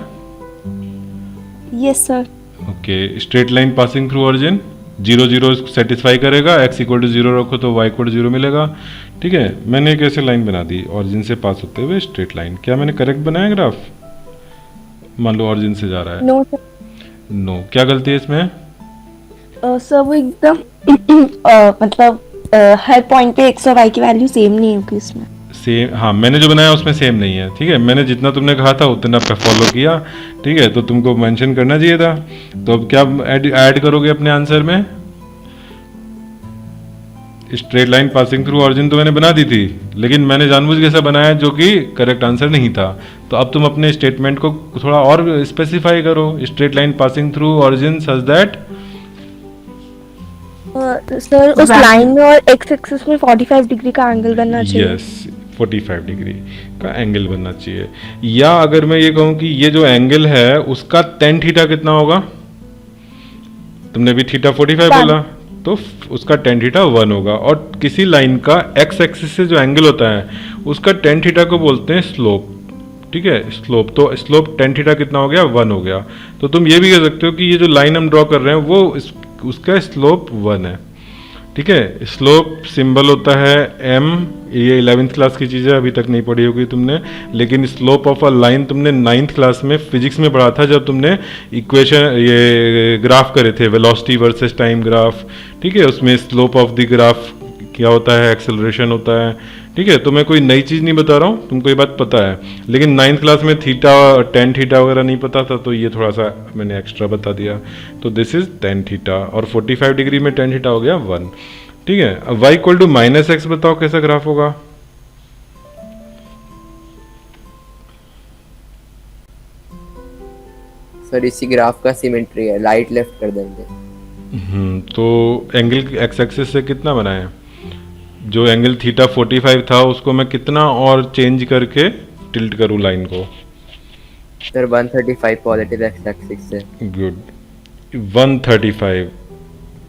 Yes sir. Okay, straight line passing through origin 0 0 satisfy करेगा, x इक्वल टू 0 रखो तो y इक्वल टू 0 मिलेगा। ठीक है, मैंने एक ऐसे लाइन बना दी ओरिजिन से पास होते हुए स्ट्रेट लाइन। क्या मैंने करेक्ट बनाया ग्राफ? मान लो ओरिजिन से जा रहा है। No sir. नो, क्या गलती है इसमें? सर वो एकदम मतलब हर पॉइंट पे x और y की वैल्यू सेम नहीं होगी इसमें। सेम, हाँ मैंने जो बनाया उसमें सेम नहीं है। ठीक है, मैंने जितना तुमने कहा था उतना फॉलो किया। ठीक है, तो तुमको मेंशन करना चाहिए था। तो अब क्या ऐड करोगे अपने आंसर में? Straight line passing through origin तो मैंने बना दी थी, लेकिन मैंने जानबूझ के ऐसा बनाया जो कि करेक्ट आंसर नहीं था। तो अब तुम अपने स्टेटमेंट को थोड़ा और स्पेसिफाई करो। Straight line passing through origin such that. Sir उस लाइन में और x एक्सिस में 45 डिग्री का एंगल बनना चाहिए। यस, 45 डिग्री का एंगल बनना चाहिए। या अगर मैं ये कहूं कि ये जो एंगल है उसका tan थीटा कितना होगा? तुमने भी थीटा 45 बोला, तो उसका tan थीटा 1 होगा। और किसी लाइन का x एक्सिस से जो एंगल होता है उसका tan थीटा को बोलते हैं स्लोप। ठीक है, स्लोप। तो स्लोप tan थीटा कितना हो गया? 1 हो गया। तो तुम ये भी कह सकते हो कि ये जो लाइन हम ड्रॉ कर रहे हैं वो उसका स्लोप 1 है। ठीक है, स्लोप सिंबल होता है m। ये 11th क्लास की चीज़ है, अभी तक नहीं पढ़ी होगी तुमने, लेकिन स्लोप ऑफ अ लाइन तुमने 9th क्लास में फिजिक्स में पढ़ा था जब तुमने इक्वेशन ये ग्राफ करे थे, वेलोसिटी वर्सेस टाइम ग्राफ। ठीक है, उसमें स्लोप ऑफ द ग्राफ क्या होता है? एक्सेलरेशन होता है। ठीक है, तो मैं कोई नई चीज़ नहीं बता रहा हूँ, तुमको ये बात पता है। लेकिन 9th क्लास में थीटा tan थीटा वगैरह नहीं पता था, तो ये थोड़ा सा मैंने एक्स्ट्रा बता दिया। तो दिस इज tan थीटा, और 45 डिग्री में tan थीटा हो गया 1। ठीक है, अब y equal to minus x बताओ कैसा ग्राफ होगा? सर इसी ग्राफ का सिमेट्री है, राइट लेफ्ट कर देंगे। तो एंगल एक्स एक्सिस से कितना बनाए? जो एंगल थीटा 45 था उसको मैं कितना और चेंज करके टिल्ट करूँ लाइन को? सर 135 पॉजिटिव एक्स एक्सिस से। Good, 135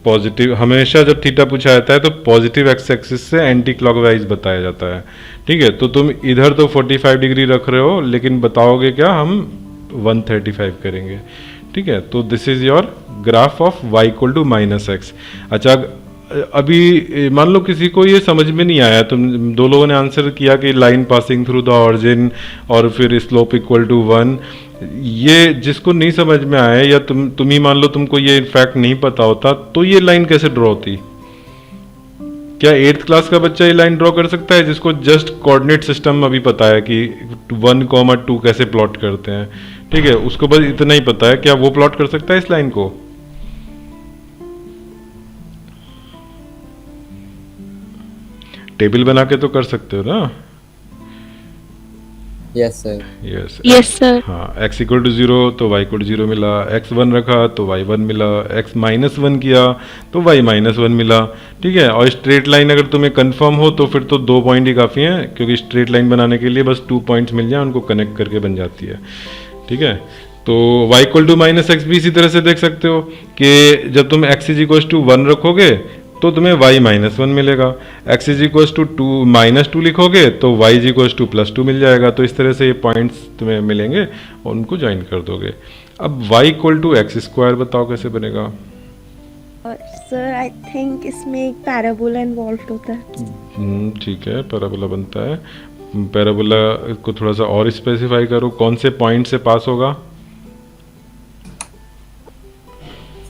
positive. हमेशा जब थीटा पूछा जाता है तो पॉजिटिव एक्स एक्सिस से एंटी क्लॉकवाइज बताया जाता है। ठीक है, तो तुम इधर तो 45 डिग्री रख रहे हो, लेकिन बताओगे क्या? हम 135 करेंगे। ठीक है, तो this is your graph of y equal to minus x. अच्छा, अभी मान लो किसी को ये समझ में नहीं आया, तुम दो लोगों ने आंसर किया कि line passing through the origin और फिर स्लोप इक्वल टू 1। ये जिसको नहीं समझ में आया, या तुम ही मान लो तुमको ये इनफैक्ट नहीं पता होता, तो ये लाइन कैसे ड्रॉ होती? क्या 8th क्लास का बच्चा ये लाइन ड्रॉ कर सकता है जिसको जस्ट कोऑर्डिनेट सिस्टम अभी पता है कि 1,2 कैसे प्लॉट करते हैं? ठीक है, उसको बस इतना ही पता है। क्या वो प्लॉट कर सकता है इस लाइन को? टेबल बना के तो कर सकते हो ना? Yes sir. Yes sir. हाँ, x इक्वल टू 0 तो y इक्वल टू 0 मिला, x 1 रखा तो y 1 मिला, x माइनस 1 किया तो y माइनस 1 मिला। ठीक है, और स्ट्रेट लाइन अगर तुम्हें कंफर्म हो तो फिर तो 2 पॉइंट ही काफ़ी हैं, क्योंकि स्ट्रेट लाइन बनाने के लिए बस 2 पॉइंट्स मिल जाए, उनको कनेक्ट करके बन जाती है। ठीक है, तो y equal to minus x भी इसी तरह से देख सकते हो कि जब तुम x इज इक्वल टू 1 रखोगे तो तुम्हें y माइनस 1 मिलेगा, x is equal to 2 minus 2 लिखोगे तो y is equal to plus 2 मिल जाएगा। तो इस तरह से ये पॉइंट्स तुम्हें मिलेंगे और उनको ज्वाइन कर दोगे। अब y equal to x square बताओ कैसे बनेगा? सर आई थिंक इसमें एक पैराबोला इन्वॉल्व होता है। ठीक है, पैराबोला बनता है। पैराबोला को थोड़ा सा और स्पेसिफाई करो, कौन से पॉइंट से पास होगा?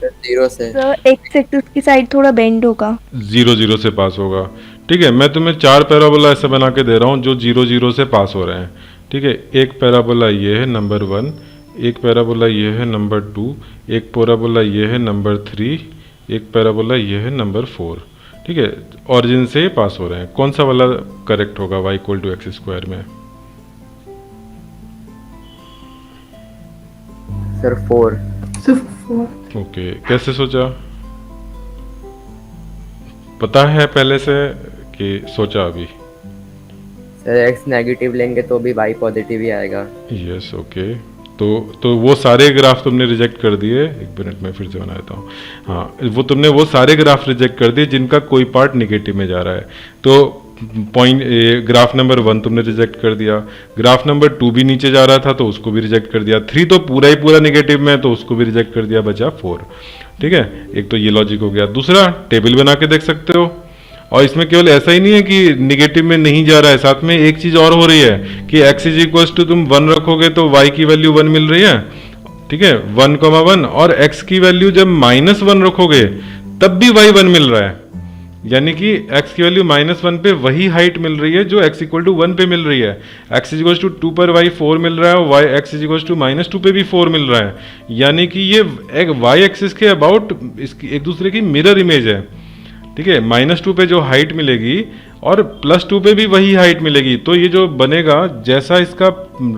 0 से। सर एक्स एक्सिस की साइड थोड़ा बेंड होगा। 0 0 से पास होगा। ठीक है, मैं तुम्हें 4 पैराबोला ऐसे बना के दे रहा हूँ जो 0 0 से पास हो रहे हैं। ठीक है, एक पैराबोला ये है नंबर 1, एक पैराबोला ये है नंबर 2, एक पैराबोला ये है नंबर 3, एक पैराबोला ये है नंबर 4। ठीक है, ऑरिजिन से पास हो रहे हैं। कौन सा वाला करेक्ट होगा y equal to x square में? सर 4। सिर्फ 4। ओके, कैसे सोचा? पता है पहले से कि सोचा अभी? सर एक्स नेगेटिव लेंगे तो भी वाई पॉजिटिव ही आएगा। यस ओके, तो वो सारे ग्राफ तुमने रिजेक्ट कर दिए। एक मिनट में फिर से बना देता हूँ। हाँ, वो तुमने वो सारे ग्राफ रिजेक्ट कर दिए जिनका कोई पार्ट निगेटिव में जा रहा है। तो पॉइंट ग्राफ नंबर 1 तुमने रिजेक्ट कर दिया, ग्राफ नंबर 2 भी नीचे जा रहा था तो उसको भी रिजेक्ट कर दिया, 3 तो पूरा ही पूरा निगेटिव में है तो उसको भी रिजेक्ट कर दिया, बचा 4। ठीक है, एक तो ये लॉजिक हो गया। दूसरा, टेबल बना के देख सकते हो, और इसमें केवल ऐसा ही नहीं है कि निगेटिव में नहीं जा रहा है, साथ में एक चीज और हो रही है कि x इज इक्वल टू तुम 1 रखोगे तो y की वैल्यू 1 मिल रही है। ठीक है, 1,1, और x की वैल्यू जब -1 रखोगे तब भी y 1 मिल रहा है, यानी कि x की वैल्यू -1 पे वही हाइट मिल रही है जो x इक्वल टू 1 पे मिल रही है। x इज इक्वल टू 2 पर y 4 मिल रहा है, और x इज इक्वल टू -2 पे भी 4 मिल रहा है, यानी कि ये एक y एक्सिस के अबाउट इसकी एक दूसरे की मिरर इमेज है। ठीक है, -2 पे जो हाइट मिलेगी और +2 पे भी वही हाइट मिलेगी, तो ये जो बनेगा जैसा इसका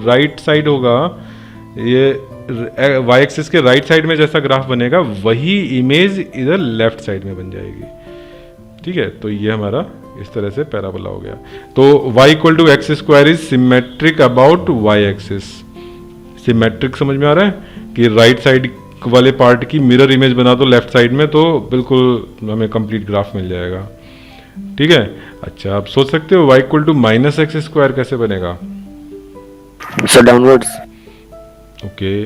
राइट साइड होगा, ये y एक्सिस के राइट साइड में जैसा ग्राफ बनेगा वही इमेज इधर लेफ्ट साइड में बन जाएगी। ठीक है, तो ये हमारा इस तरह से पैराबोला हो गया। तो y equal to x square is symmetric about y axis. Symmetric समझ में आ रहा है कि राइट साइड वाले पार्ट की मिरर इमेज बना दो लेफ्ट साइड में तो बिल्कुल हमें कंप्लीट ग्राफ मिल जाएगा। ठीक है, अच्छा आप सोच सकते हो y इक्वल टू -x² कैसे बनेगा। Sir downwards. ओके,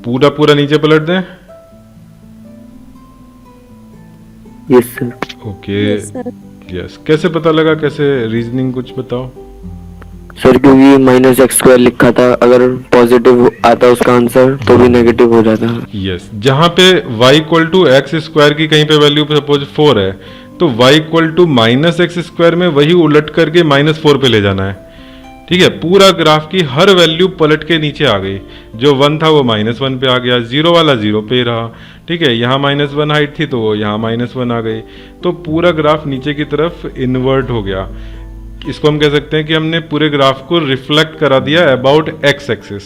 पूरा पूरा नीचे पलट दें। Yes sir. ओके यस, कैसे पता लगा, कैसे रीजनिंग कुछ बताओ। सर क्योंकि -x² लिखा था, अगर पॉजिटिव आता उसका आंसर तो भी नेगेटिव हो जाता। यस, जहां पे y इक्वल टू x² की कहीं पे वैल्यू सपोज 4 है तो y इक्वल टू -x² में वही उलट करके -4 पे ले जाना है। ठीक है, पूरा ग्राफ की हर वैल्यू पलट के नीचे आ गई, जो 1 था वो -1 पे आ गया, 0 वाला 0 पे रहा। ठीक है, यहाँ -1 हाइट थी तो वो यहाँ -1 आ गई, तो पूरा ग्राफ नीचे की तरफ इन्वर्ट हो गया। इसको हम कह सकते हैं कि हमने पूरे ग्राफ को रिफ्लेक्ट करा दिया अबाउट x एक्सिस।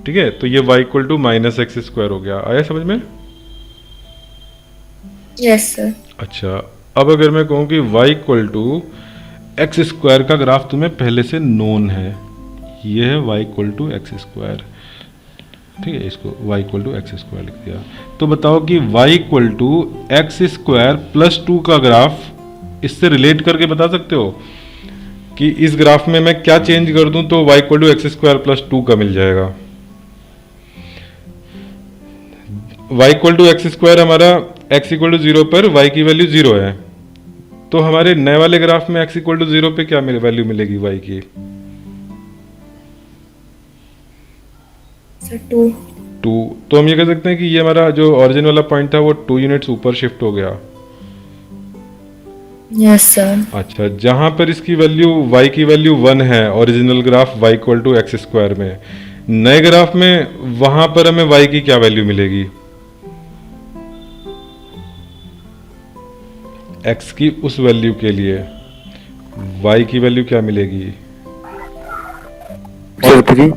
ठीक है, तो ये y इक्वल टू -x² हो गया। आया समझ में। Yes sir. अच्छा, अब अगर मैं कहूँ कि y इक्वल टू x² का ग्राफ तुम्हें पहले से नोन है, ये है y इक्वल टू x²। ठीक है, इसको y इक्वल टू x² लिख दिया। तो बताओ कि y equal to x² plus 2 का ग्राफ इससे रिलेट करके बता सकते हो कि इस ग्राफ में मैं क्या चेंज कर दूं तो y equal to x² plus 2 का मिल जाएगा। y इक्वल टू x² हमारा x इक्वल टू 0 पर y की वैल्यू 0 है, तो हमारे नए वाले ग्राफ में x इक्वल टू 0 पे क्या वैल्यू मिलेगी y की। सर 2। तो हम ये कह सकते हैं कि ये हमारा जो ओरिजिन वाला पॉइंट था वो 2 यूनिट्स ऊपर शिफ्ट हो गया। Yes sir. अच्छा, जहां पर इसकी वैल्यू y की वैल्यू 1 है original graph y equal to x² में, नए ग्राफ में वहां पर हमें y की क्या वैल्यू मिलेगी। x की उस वैल्यू के लिए y की वैल्यू क्या मिलेगी। सर 3।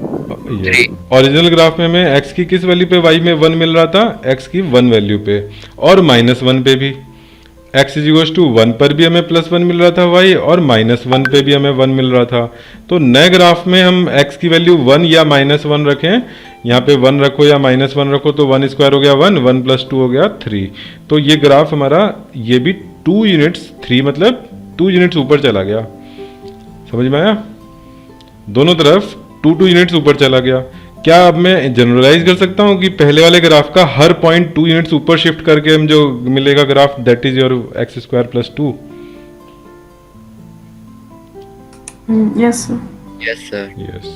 ओरिजिनल ग्राफ में हमें x की किस वैल्यू पे y में 1 मिल रहा था, x की 1 वैल्यू पे, और -1 पे भी। x इज इक्वल टू 1 पर भी हमें +1 मिल रहा था y, और -1 पे भी हमें 1 मिल रहा था। तो नए ग्राफ में हम x की वैल्यू 1 या -1 रखें, यहाँ पे 1 रखो या -1 रखो तो 1 स्क्वायर हो गया 1, 1 + 2 हो गया 3। तो ये ग्राफ हमारा ये भी 2 यूनिट्स, 3 मतलब 2 यूनिट्स ऊपर चला गया। समझ में आया, दोनों तरफ 2 यूनिट्स ऊपर चला गया। क्या अब मैं जनरलाइज कर सकता हूँ कि पहले वाले ग्राफ का हर पॉइंट 2 यूनिट्स ऊपर शिफ्ट करके हम जो मिलेगा graph that is your x² plus 2। Yes sir. Yes sir. Yes,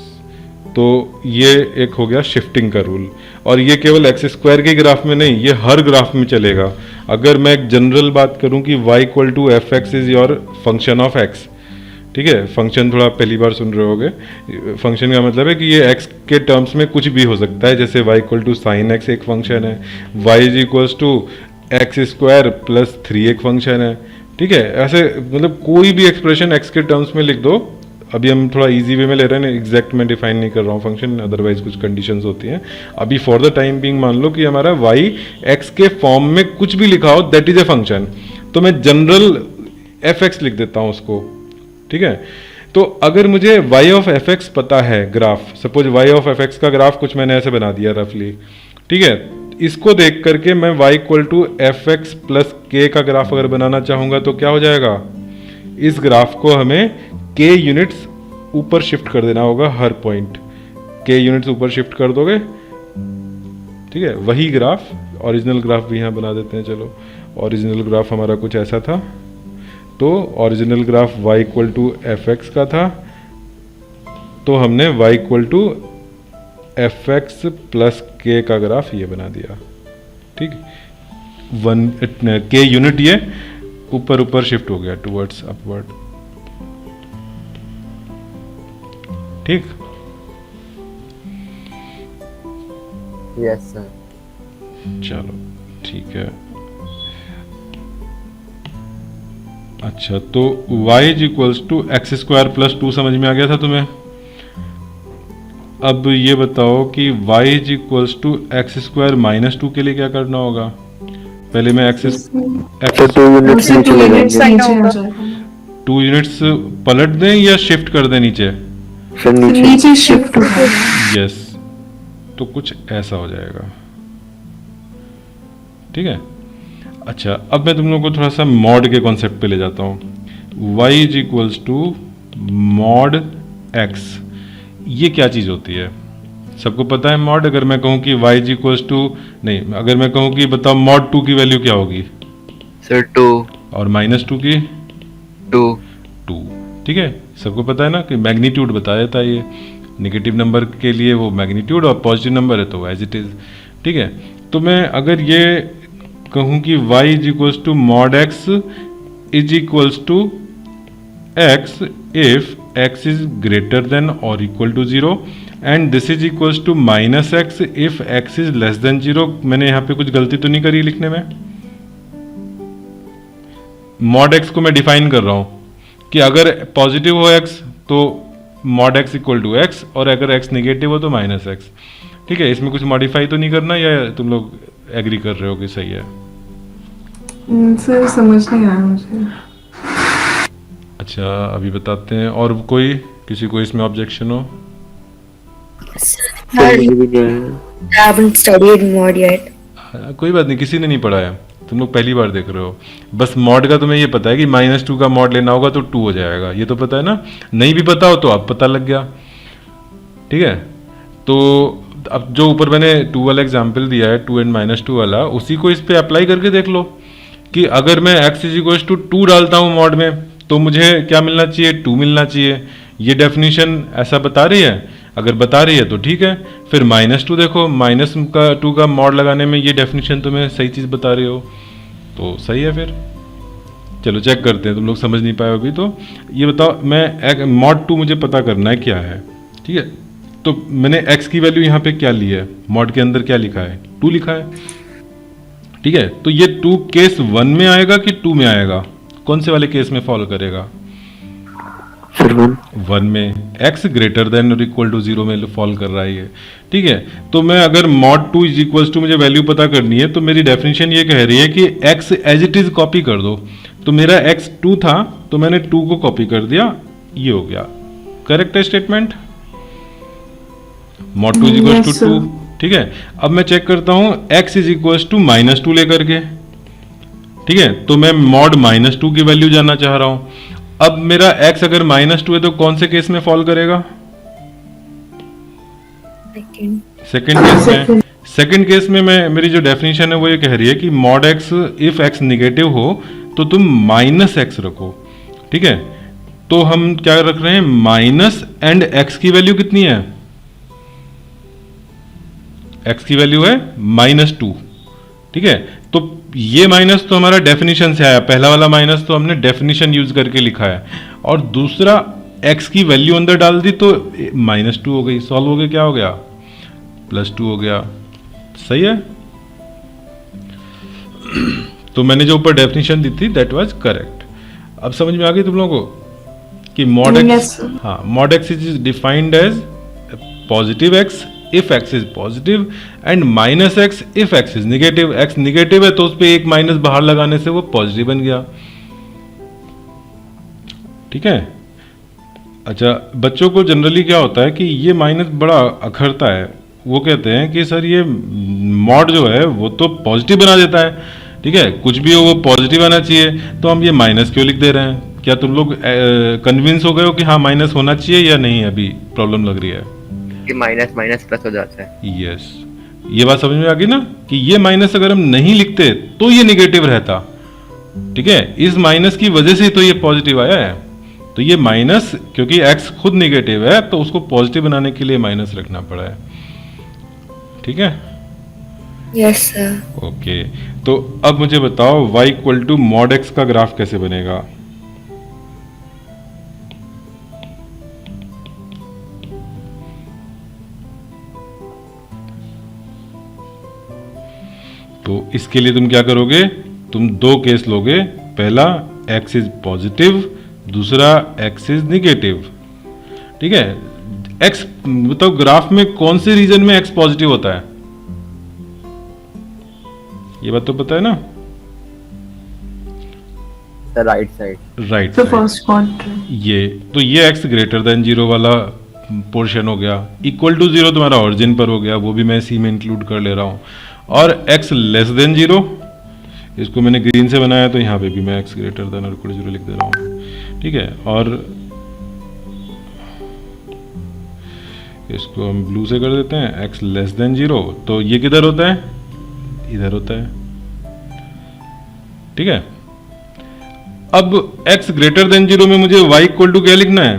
तो ये एक हो गया शिफ्टिंग का रूल, और ये केवल x² के ग्राफ में नहीं, ये हर ग्राफ में चलेगा। अगर मैं एक जनरल बात करूं कि y equal to f(x) is your function of x। ठीक है, फंक्शन थोड़ा पहली बार सुन रहे होगे। फंक्शन का मतलब है कि ये x के टर्म्स में कुछ भी हो सकता है, जैसे y equal to sine x एक फंक्शन है, y is equal to x² plus 3 एक फंक्शन है। ठीक है, ऐसे मतलब कोई भी एक्सप्रेशन x के टर्म्स में लिख दो। अभी हम थोड़ा इजी वे में ले रहे हैं, एग्जैक्ट में डिफाइन नहीं कर रहा हूँ फंक्शन, अदरवाइज कुछ कंडीशंस होती हैं। अभी फॉर द टाइम बीइंग मान लो कि हमारा y x के फॉर्म में कुछ भी लिखा हो दैट इज ए फंक्शन, तो मैं जनरल f(x) लिख देता हूँ उसको। ठीक है, तो अगर मुझे y ऑफ एफ एक्स पता है graph, suppose y of F x का ग्राफ कुछ मैंने ऐसे बना दिया रफली, ठीक है, इसको देख करके मैं y equal to f x plus k का ग्राफ अगर बनाना चाहूँगा तो क्या हो जाएगा, इस ग्राफ को हमें k यूनिट्स ऊपर शिफ्ट कर देना होगा हर पॉइंट, k यूनिट्स ऊपर शिफ्ट कर दोगे, ठीक है। वही ग्राफ, ओरिजिनल ग्राफ भी यहाँ बना देते हैं, चलो ओरिजिनल ग्राफ हमारा कुछ ऐसा था, तो original graph y equal to f x का था, तो हमने y equal to f x plus k का ग्राफ ये बना दिया, ठीक, वन के यूनिट ये ऊपर ऊपर शिफ्ट हो गया टुवर्ड्स अपवर्ड, ठीक। Yes sir. चलो ठीक है। अच्छा, तो y is equals to x square plus 2 समझ में आ गया था तुम्हें। अब ये बताओ कि y is equals to x square minus 2 के लिए क्या करना होगा। पहले मैं तो 2 यूनिट्स नीचे ले जाएंगे। नीचे आ जाएगा, 2 यूनिट्स पलट दें या शिफ्ट कर दें नीचे। सर नीचे नीचे शिफ्ट हो जाएगा। यस, तो कुछ ऐसा हो जाएगा, ठीक है। अच्छा, अब मैं तुम लोगों को थोड़ा सा मॉड के कॉन्सेप्ट पे ले जाता हूँ। y is equals to mod x, ये क्या चीज़ होती है, सबको पता है मॉड। अगर मैं कहूँ कि y इज इक्वल्स टू, नहीं, अगर मैं कहूँ कि बताओ मॉड 2 की वैल्यू क्या होगी सर 2 और माइनस 2 की 2 ठीक है, सबको पता है ना कि मैग्नीट्यूड बताया जाता है, ये नेगेटिव नंबर के लिए वो मैग्नीट्यूड और पॉजिटिव नंबर है तो एज इट इज़, ठीक है। तो मैं अगर ये कहूँ कि y is equals to mod x is equals to x if x is greater than और equal to 0 and this is equals to minus x if x is less than 0। मैंने यहाँ पे कुछ गलती तो नहीं करी लिखने में। मॉड x को मैं डिफाइन कर रहा हूँ कि अगर पॉजिटिव हो x तो mod x equal to x, और अगर x निगेटिव हो तो माइनस x, ठीक है। इसमें कुछ मॉडिफाई तो नहीं करना, या तुम लोग एग्री कर रहे हो कि सही है? सर समझ नहीं आया मुझे। अच्छा, अभी बताते हैं। और कोई, किसी को इसमें ऑब्जेक्शन हो? सर मुझे भी नहीं आया। haven't studied mod yet. कोई बात नहीं, किसी ने नहीं पढ़ाया, तुम लोग पहली बार देख रहे हो। बस मॉड का तुम्हें ये पता है कि -2 का मॉड लेना होगा तो 2 हो जाएगा, ये तो पता है ना। नहीं भी पता हो तो अब पता लग गया, ठीक है। तो अब जो ऊपर मैंने 2 वाला एग्जाम्पल दिया है, 2 and -2 वाला, उसी को इस पे अप्लाई करके देख लो कि अगर मैं x इज इक्वल टू 2 डालता हूँ मॉड में तो मुझे क्या मिलना चाहिए, 2 मिलना चाहिए। ये डेफिनेशन ऐसा बता रही है, अगर बता रही है तो ठीक है। फिर -2 देखो, -2 का मॉड लगाने में ये डेफिनेशन तुम्हें सही चीज़ बता रही हो तो सही है। फिर चलो चेक करते हैं, तुम लोग समझ नहीं पाए अभी तो। ये बताओ, मैं मॉड 2 मुझे पता करना है क्या है, ठीक है। तो मैंने x की वैल्यू यहाँ पे क्या ली है, मॉड के अंदर क्या लिखा है, 2 लिखा है, ठीक है। तो ये 2 केस 1 में आएगा कि 2 में आएगा, कौन से वाले केस में फॉलो करेगा? सर 1 में, x ग्रेटर देन और इक्वल टू 0 में फॉल कर रहा है ये, ठीक है। तो मैं अगर मॉड 2 इज इक्वल्स टू मुझे वैल्यू पता करनी है तो मेरी डेफिनेशन ये कह रही है कि x as it is copy कर दो। तो मेरा x 2 था तो मैंने 2 को कॉपी कर दिया, ये हो गया। करेक्ट है statement? Mod 2 is equals to 2, ठीक है। अब मैं चेक करता हूं x इज इक्वल्स टू -2 लेकर के, ठीक है। तो मैं मॉड -2 की वैल्यू जानना चाह रहा हूं। अब मेरा x अगर -2 है तो कौन से केस में फॉल करेगा? सेकंड केस में। सेकंड केस में मैं, मेरी जो डेफिनेशन है वो ये कह रही है कि mod x if x negative हो तो तुम -x रखो, ठीक है। तो हम क्या रख रहे हैं, माइनस एंड x की वैल्यू कितनी है? x की वैल्यू है -2, ठीक है। तो ये माइनस तो हमारा डेफिनेशन से आया, पहला वाला माइनस तो हमने डेफिनेशन यूज करके लिखा है, और दूसरा x की वैल्यू अंदर डाल दी तो -2 हो गई, सॉल्व हो गया, क्या हो गया, +2 हो गया। सही है। तो मैंने जो ऊपर डेफिनेशन दी थी दैट वाज करेक्ट। अब समझ में आ गई तुम लोगों को कि मॉड x, Yes, sir. हाँ, mod x is defined as positive x if x is positive and -x if x is negative। x negative है तो उस पे एक माइनस बाहर लगाने से वो पॉजिटिव बन गया, ठीक है। अच्छा, बच्चों को जनरली क्या होता है कि ये माइनस बड़ा अखरता है। वो कहते हैं कि सर ये मॉड जो है वो तो पॉजिटिव बना देता है, ठीक है, कुछ भी हो वो पॉजिटिव आना चाहिए, तो हम ये माइनस क्यों लिख दे रहे हैं? क्या तुम लोग कन्विंस हो गए हो कि हाँ माइनस होना चाहिए या नहीं? अभी प्रॉब्लम लग रही है कि माइनस माइनस प्लस हो जाता है। यस, ये बात समझ में आ गई ना कि ये माइनस अगर हम नहीं लिखते तो ये निगेटिव रहता, ठीक है, इस माइनस की वजह से तो ये पॉजिटिव आया है। तो ये माइनस, क्योंकि x खुद निगेटिव है तो उसको पॉजिटिव बनाने के लिए माइनस रखना पड़ा है, ठीक है। Yes, sir. ओके, तो अब मुझे बताओ y equal to mod x का ग्राफ कैसे बनेगा? तो इसके लिए तुम क्या करोगे? तुम दो केस लोगे, पहला x इज पॉजिटिव, दूसरा x इज निगेटिव, ठीक है। x बताओ ग्राफ में कौन से रीजन में x पॉजिटिव होता है? ये बात तो पता है ना? The right side. राइट तो साइड, फर्स्ट क्वाड्रेंट। ये तो ये x ग्रेटर देन 0 वाला पोर्शन हो गया। इक्वल टू 0 तुम्हारा ऑरिजिन पर हो गया, वो भी मैं सी में इंक्लूड कर ले रहा हूँ। और x लेस देन 0, इसको मैंने ग्रीन से बनाया तो यहाँ पे भी मैं x ग्रेटर देन और इक्वल टू 0 लिख दे रहा हूँ, ठीक है। और इसको हम ब्लू से कर देते हैं, x लेस देन 0, तो ये किधर होता है? इधर होता है, ठीक है। अब x ग्रेटर देन 0 में मुझे y इक्वल टू क्या लिखना है?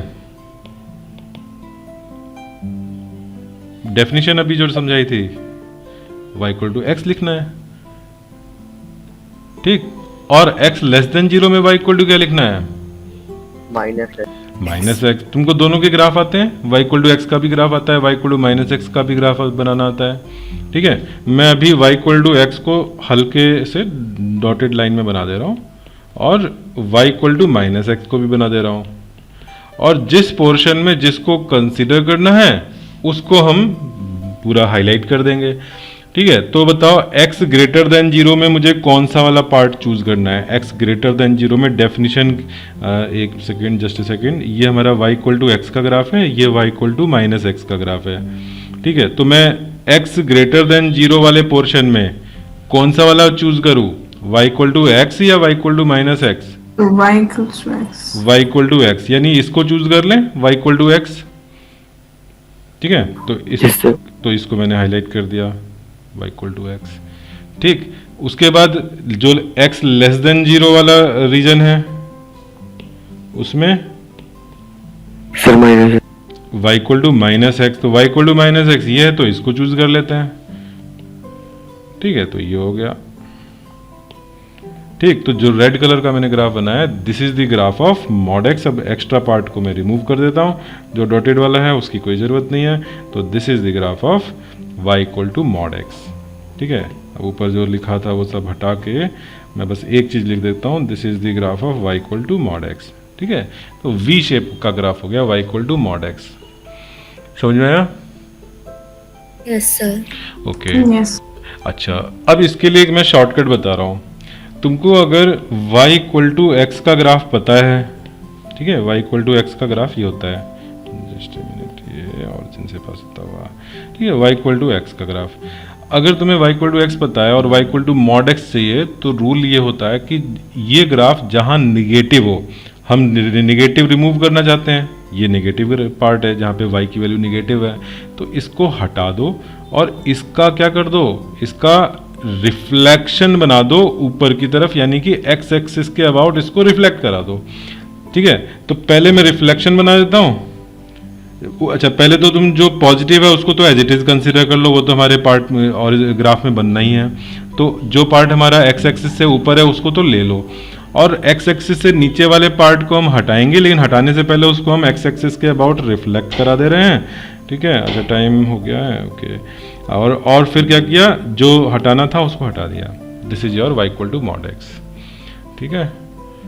डेफिनेशन अभी जो समझाई थी, y इक्वल टू x लिखना है, ठीक। और x लेस देन 0 में y इक्वल टू क्या लिखना है? Minus x। तुमको दोनों के ग्राफ आते हैं, y इक्वल टू x का भी ग्राफ आता है, y equal to minus x का भी ग्राफ बनाना आता है, ठीक है। मैं अभी y इक्वल टू x को हल्के से डॉटेड लाइन में बना दे रहा हूँ और y equal to minus x को भी बना दे रहा हूँ, और जिस पोर्शन में जिसको कंसिडर करना है उसको हम पूरा हाईलाइट कर देंगे, ठीक है। तो बताओ x ग्रेटर देन 0 में मुझे कौन सा वाला पार्ट चूज करना है? x ग्रेटर देन 0 में डेफिनेशन, एक सेकेंड, जस्ट ए सेकेंड, ये हमारा y इक्वल टू x का ग्राफ है, ये y equal to minus x का ग्राफ है, ठीक है। तो मैं x ग्रेटर देन 0 वाले पोर्शन में कौन सा वाला चूज करूँ? y इक्वल टू x या y equal to minus x? y equals to x। y equal to x, यानी इसको चूज कर लें, y इक्वल टू x, ठीक है। तो इसको मैंने हाईलाइट कर दिया, y इक्वल टू x, ठीक। उसके बाद जो x लेस देन 0 वाला रीजन है उसमें sir minus y equal to minus x, तो y equal to minus x ये है तो इसको चूज कर लेते हैं, ठीक है। तो ये हो गया, ठीक। तो जो रेड कलर का मैंने ग्राफ बनाया, this is the graph of mod x. अब एक्स्ट्रा पार्ट को मैं रिमूव कर देता हूँ, जो डॉटेड वाला है उसकी कोई ज़रूरत नहीं है। तो this is the graph of y equal to mod x, ठीक है। अब ऊपर जो लिखा था वो सब हटा के मैं बस एक चीज़ लिख देता हूँ, this is the graph of y equal to mod x, ठीक है। तो v शेप का ग्राफ हो गया y equal to mod x. समझ में आया? Yes, sir. Okay, yes. अच्छा, अब इसके लिए एक मैं शॉर्टकट बता रहा हूँ। तुमको अगर y इक्वल टू एक्स का ग्राफ पता है, ठीक है, y इक्वल टू एक्स का ग्राफ ये होता है, जस्ट ए मिनट, ये ऑरिजिन से पास होता हुआ, ठीक है, y इक्वल टू एक्स का ग्राफ। अगर तुम्हें y इक्वल टू एक्स पता है और y equal to mod x चाहिए, तो रूल ये होता है कि ये ग्राफ जहाँ निगेटिव हो, हम निगेटिव रिमूव करना चाहते हैं, ये नेगेटिव पार्ट है जहाँ पे y की वैल्यू निगेटिव है, तो इसको हटा दो और इसका क्या कर दो, इसका रिफ्लेक्शन बना दो ऊपर की तरफ, यानी कि x एक्सिस के अबाउट इसको रिफ्लेक्ट करा दो, ठीक है। तो पहले मैं रिफ्लेक्शन बना देता हूँ। अच्छा, पहले तो तुम जो पॉजिटिव है उसको तो एज इट इज कंसिडर कर लो, वो तो हमारे पार्ट में और ग्राफ में बनना ही है। तो जो पार्ट हमारा x एक्सिस से ऊपर है उसको तो ले लो, और x एक्सिस से नीचे वाले पार्ट को हम हटाएंगे, लेकिन हटाने से पहले उसको हम x एक्सिस के अबाउट रिफ्लेक्ट करा दे रहे हैं, ठीक है। अच्छा, टाइम हो गया है, ओके। और फिर क्या किया, जो हटाना था उसको हटा दिया। This is your y equal to mod x, ठीक है।